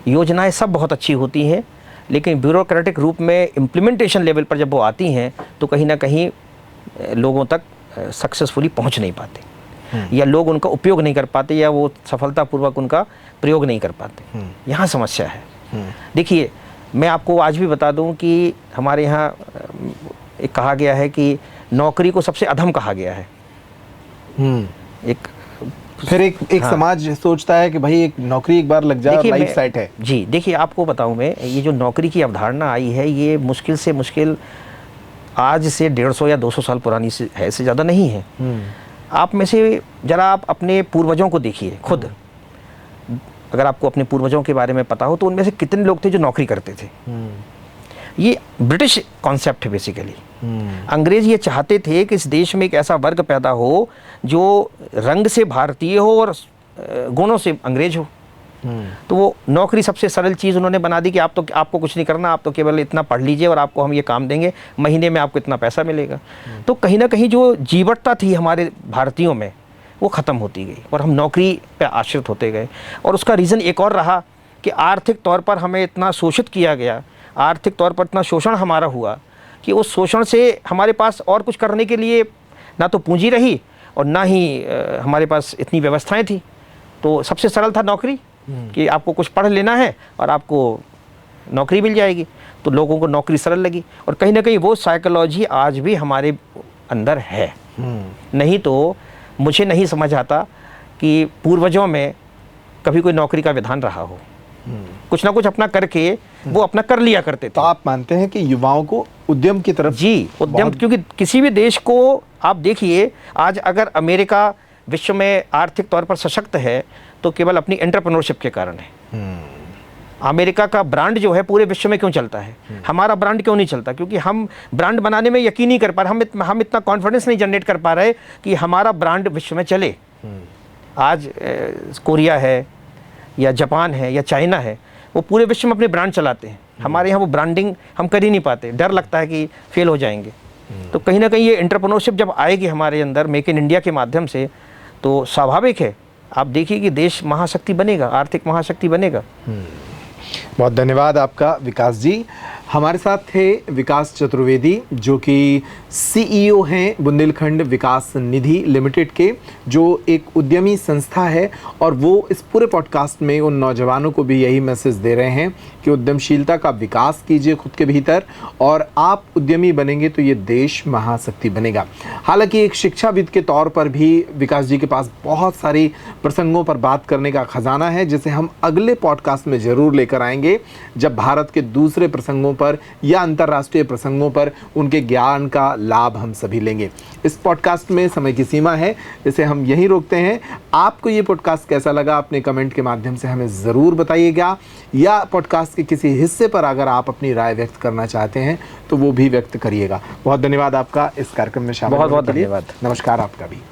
योजनाएं सब बहुत अच्छी होती हैं, लेकिन ब्यूरोक्रेटिक रूप में इम्प्लीमेंटेशन लेवल पर जब वो आती हैं तो कहीं ना कहीं लोगों तक सक्सेसफुली पहुंच नहीं पाते, या लोग उनका उपयोग नहीं कर पाते, या वो सफलतापूर्वक उनका प्रयोग नहीं कर पाते। यहाँ समस्या है। देखिए, मैं आपको आज भी बता दूं कि हमारे यहाँ एक कहा गया है कि नौकरी को सबसे अधम कहा गया है। फिर एक समाज सोचता है कि भाई एक नौकरी एक बार लग जाए, लाइफ सेट है। जी, देखिए आपको बताऊं मैं, ये जो नौकरी की अवधारणा आई है, ये मुश्किल से मुश्किल आज से 150 या 200 साल पुरानी है, इससे ज़्यादा नहीं है। आप में से जरा आप अपने पूर्वजों को देखिए खुद। अगर आपको अपने पूर्वजों के बारे में पता हो तो उनमें से कितने लोग थे जो नौकरी करते थे। ये ब्रिटिश कॉन्सेप्ट है बेसिकली। अंग्रेज ये चाहते थे कि इस देश में एक ऐसा वर्ग पैदा हो जो रंग से भारतीय हो और गुणों से अंग्रेज हो। तो वो नौकरी सबसे सरल चीज़ उन्होंने बना दी कि आपको कुछ नहीं करना, आप तो केवल इतना पढ़ लीजिए और आपको हम ये काम देंगे, महीने में आपको इतना पैसा मिलेगा। तो कहीं ना कहीं जो जीवटता थी हमारे भारतीयों में वो ख़त्म होती गई और हम नौकरी पे आश्रित होते गए। और उसका रीज़न एक और रहा कि आर्थिक तौर पर हमें इतना शोषित किया गया, आर्थिक तौर पर इतना शोषण हमारा हुआ कि उस शोषण से हमारे पास और कुछ करने के लिए ना तो पूंजी रही और ना ही हमारे पास इतनी व्यवस्थाएं थी। तो सबसे सरल था नौकरी, कि आपको कुछ पढ़ लेना है और आपको नौकरी मिल जाएगी। तो लोगों को नौकरी सरल लगी और कहीं ना कहीं वो साइकोलॉजी आज भी हमारे अंदर है। नहीं तो मुझे नहीं समझ आता कि पूर्वजों में कभी कोई नौकरी का विधान रहा हो। कुछ ना कुछ अपना करके वो अपना कर लिया करते थे। तो आप मानते हैं कि युवाओं को उद्यम की तरफ? जी, उद्यम, क्योंकि किसी भी देश को आप देखिए, आज अगर अमेरिका विश्व में आर्थिक तौर पर सशक्त है तो केवल अपनी एंटरप्रेन्योरशिप के कारण है। अमेरिका का ब्रांड जो है पूरे विश्व में क्यों चलता है, हमारा ब्रांड क्यों नहीं चलता? क्योंकि हम ब्रांड बनाने में यकीन नहीं कर पा रहे, हम इतना कॉन्फिडेंस नहीं जनरेट कर पा रहे कि हमारा ब्रांड विश्व में चले। आज कोरिया है या जापान है या चाइना है, वो पूरे विश्व में अपने ब्रांड चलाते हैं। हमारे यहाँ वो ब्रांडिंग हम कर ही नहीं पाते, डर लगता है कि फेल हो जाएंगे। तो कहीं ना कहीं ये एंटरप्रेन्योरशिप जब आएगी हमारे अंदर मेक इन इंडिया के माध्यम से, तो स्वाभाविक है, आप देखिए कि देश महाशक्ति बनेगा, आर्थिक महाशक्ति बनेगा। बहुत धन्यवाद आपका विकास जी। हमारे साथ थे विकास चतुर्वेदी, जो कि सीईओ हैं बुंदेलखंड विकास निधि लिमिटेड के, जो एक उद्यमी संस्था है। और वो इस पूरे पॉडकास्ट में उन नौजवानों को भी यही मैसेज दे रहे हैं कि उद्यमशीलता का विकास कीजिए खुद के भीतर, और आप उद्यमी बनेंगे तो ये देश महाशक्ति बनेगा। हालांकि एक शिक्षाविद के तौर पर भी विकास जी के पास बहुत सारी प्रसंगों पर बात करने का खजाना है, जिसे हम अगले पॉडकास्ट में ज़रूर लेकर आएंगे, जब भारत के दूसरे प्रसंगों पर या अंतर्राष्ट्रीय प्रसंगों पर उनके ज्ञान का लाभ हम सभी लेंगे। इस पॉडकास्ट में समय की सीमा है, इसे हम यहीं रोकते हैं। आपको ये पॉडकास्ट कैसा लगा अपने कमेंट के माध्यम से हमें ज़रूर बताइएगा, या पॉडकास्ट के किसी हिस्से पर अगर आप अपनी राय व्यक्त करना चाहते हैं तो वो भी व्यक्त करिएगा। बहुत धन्यवाद आपका इस कार्यक्रम में शामिल होने के लिए। बहुत धन्यवाद। नमस्कार आपका भी।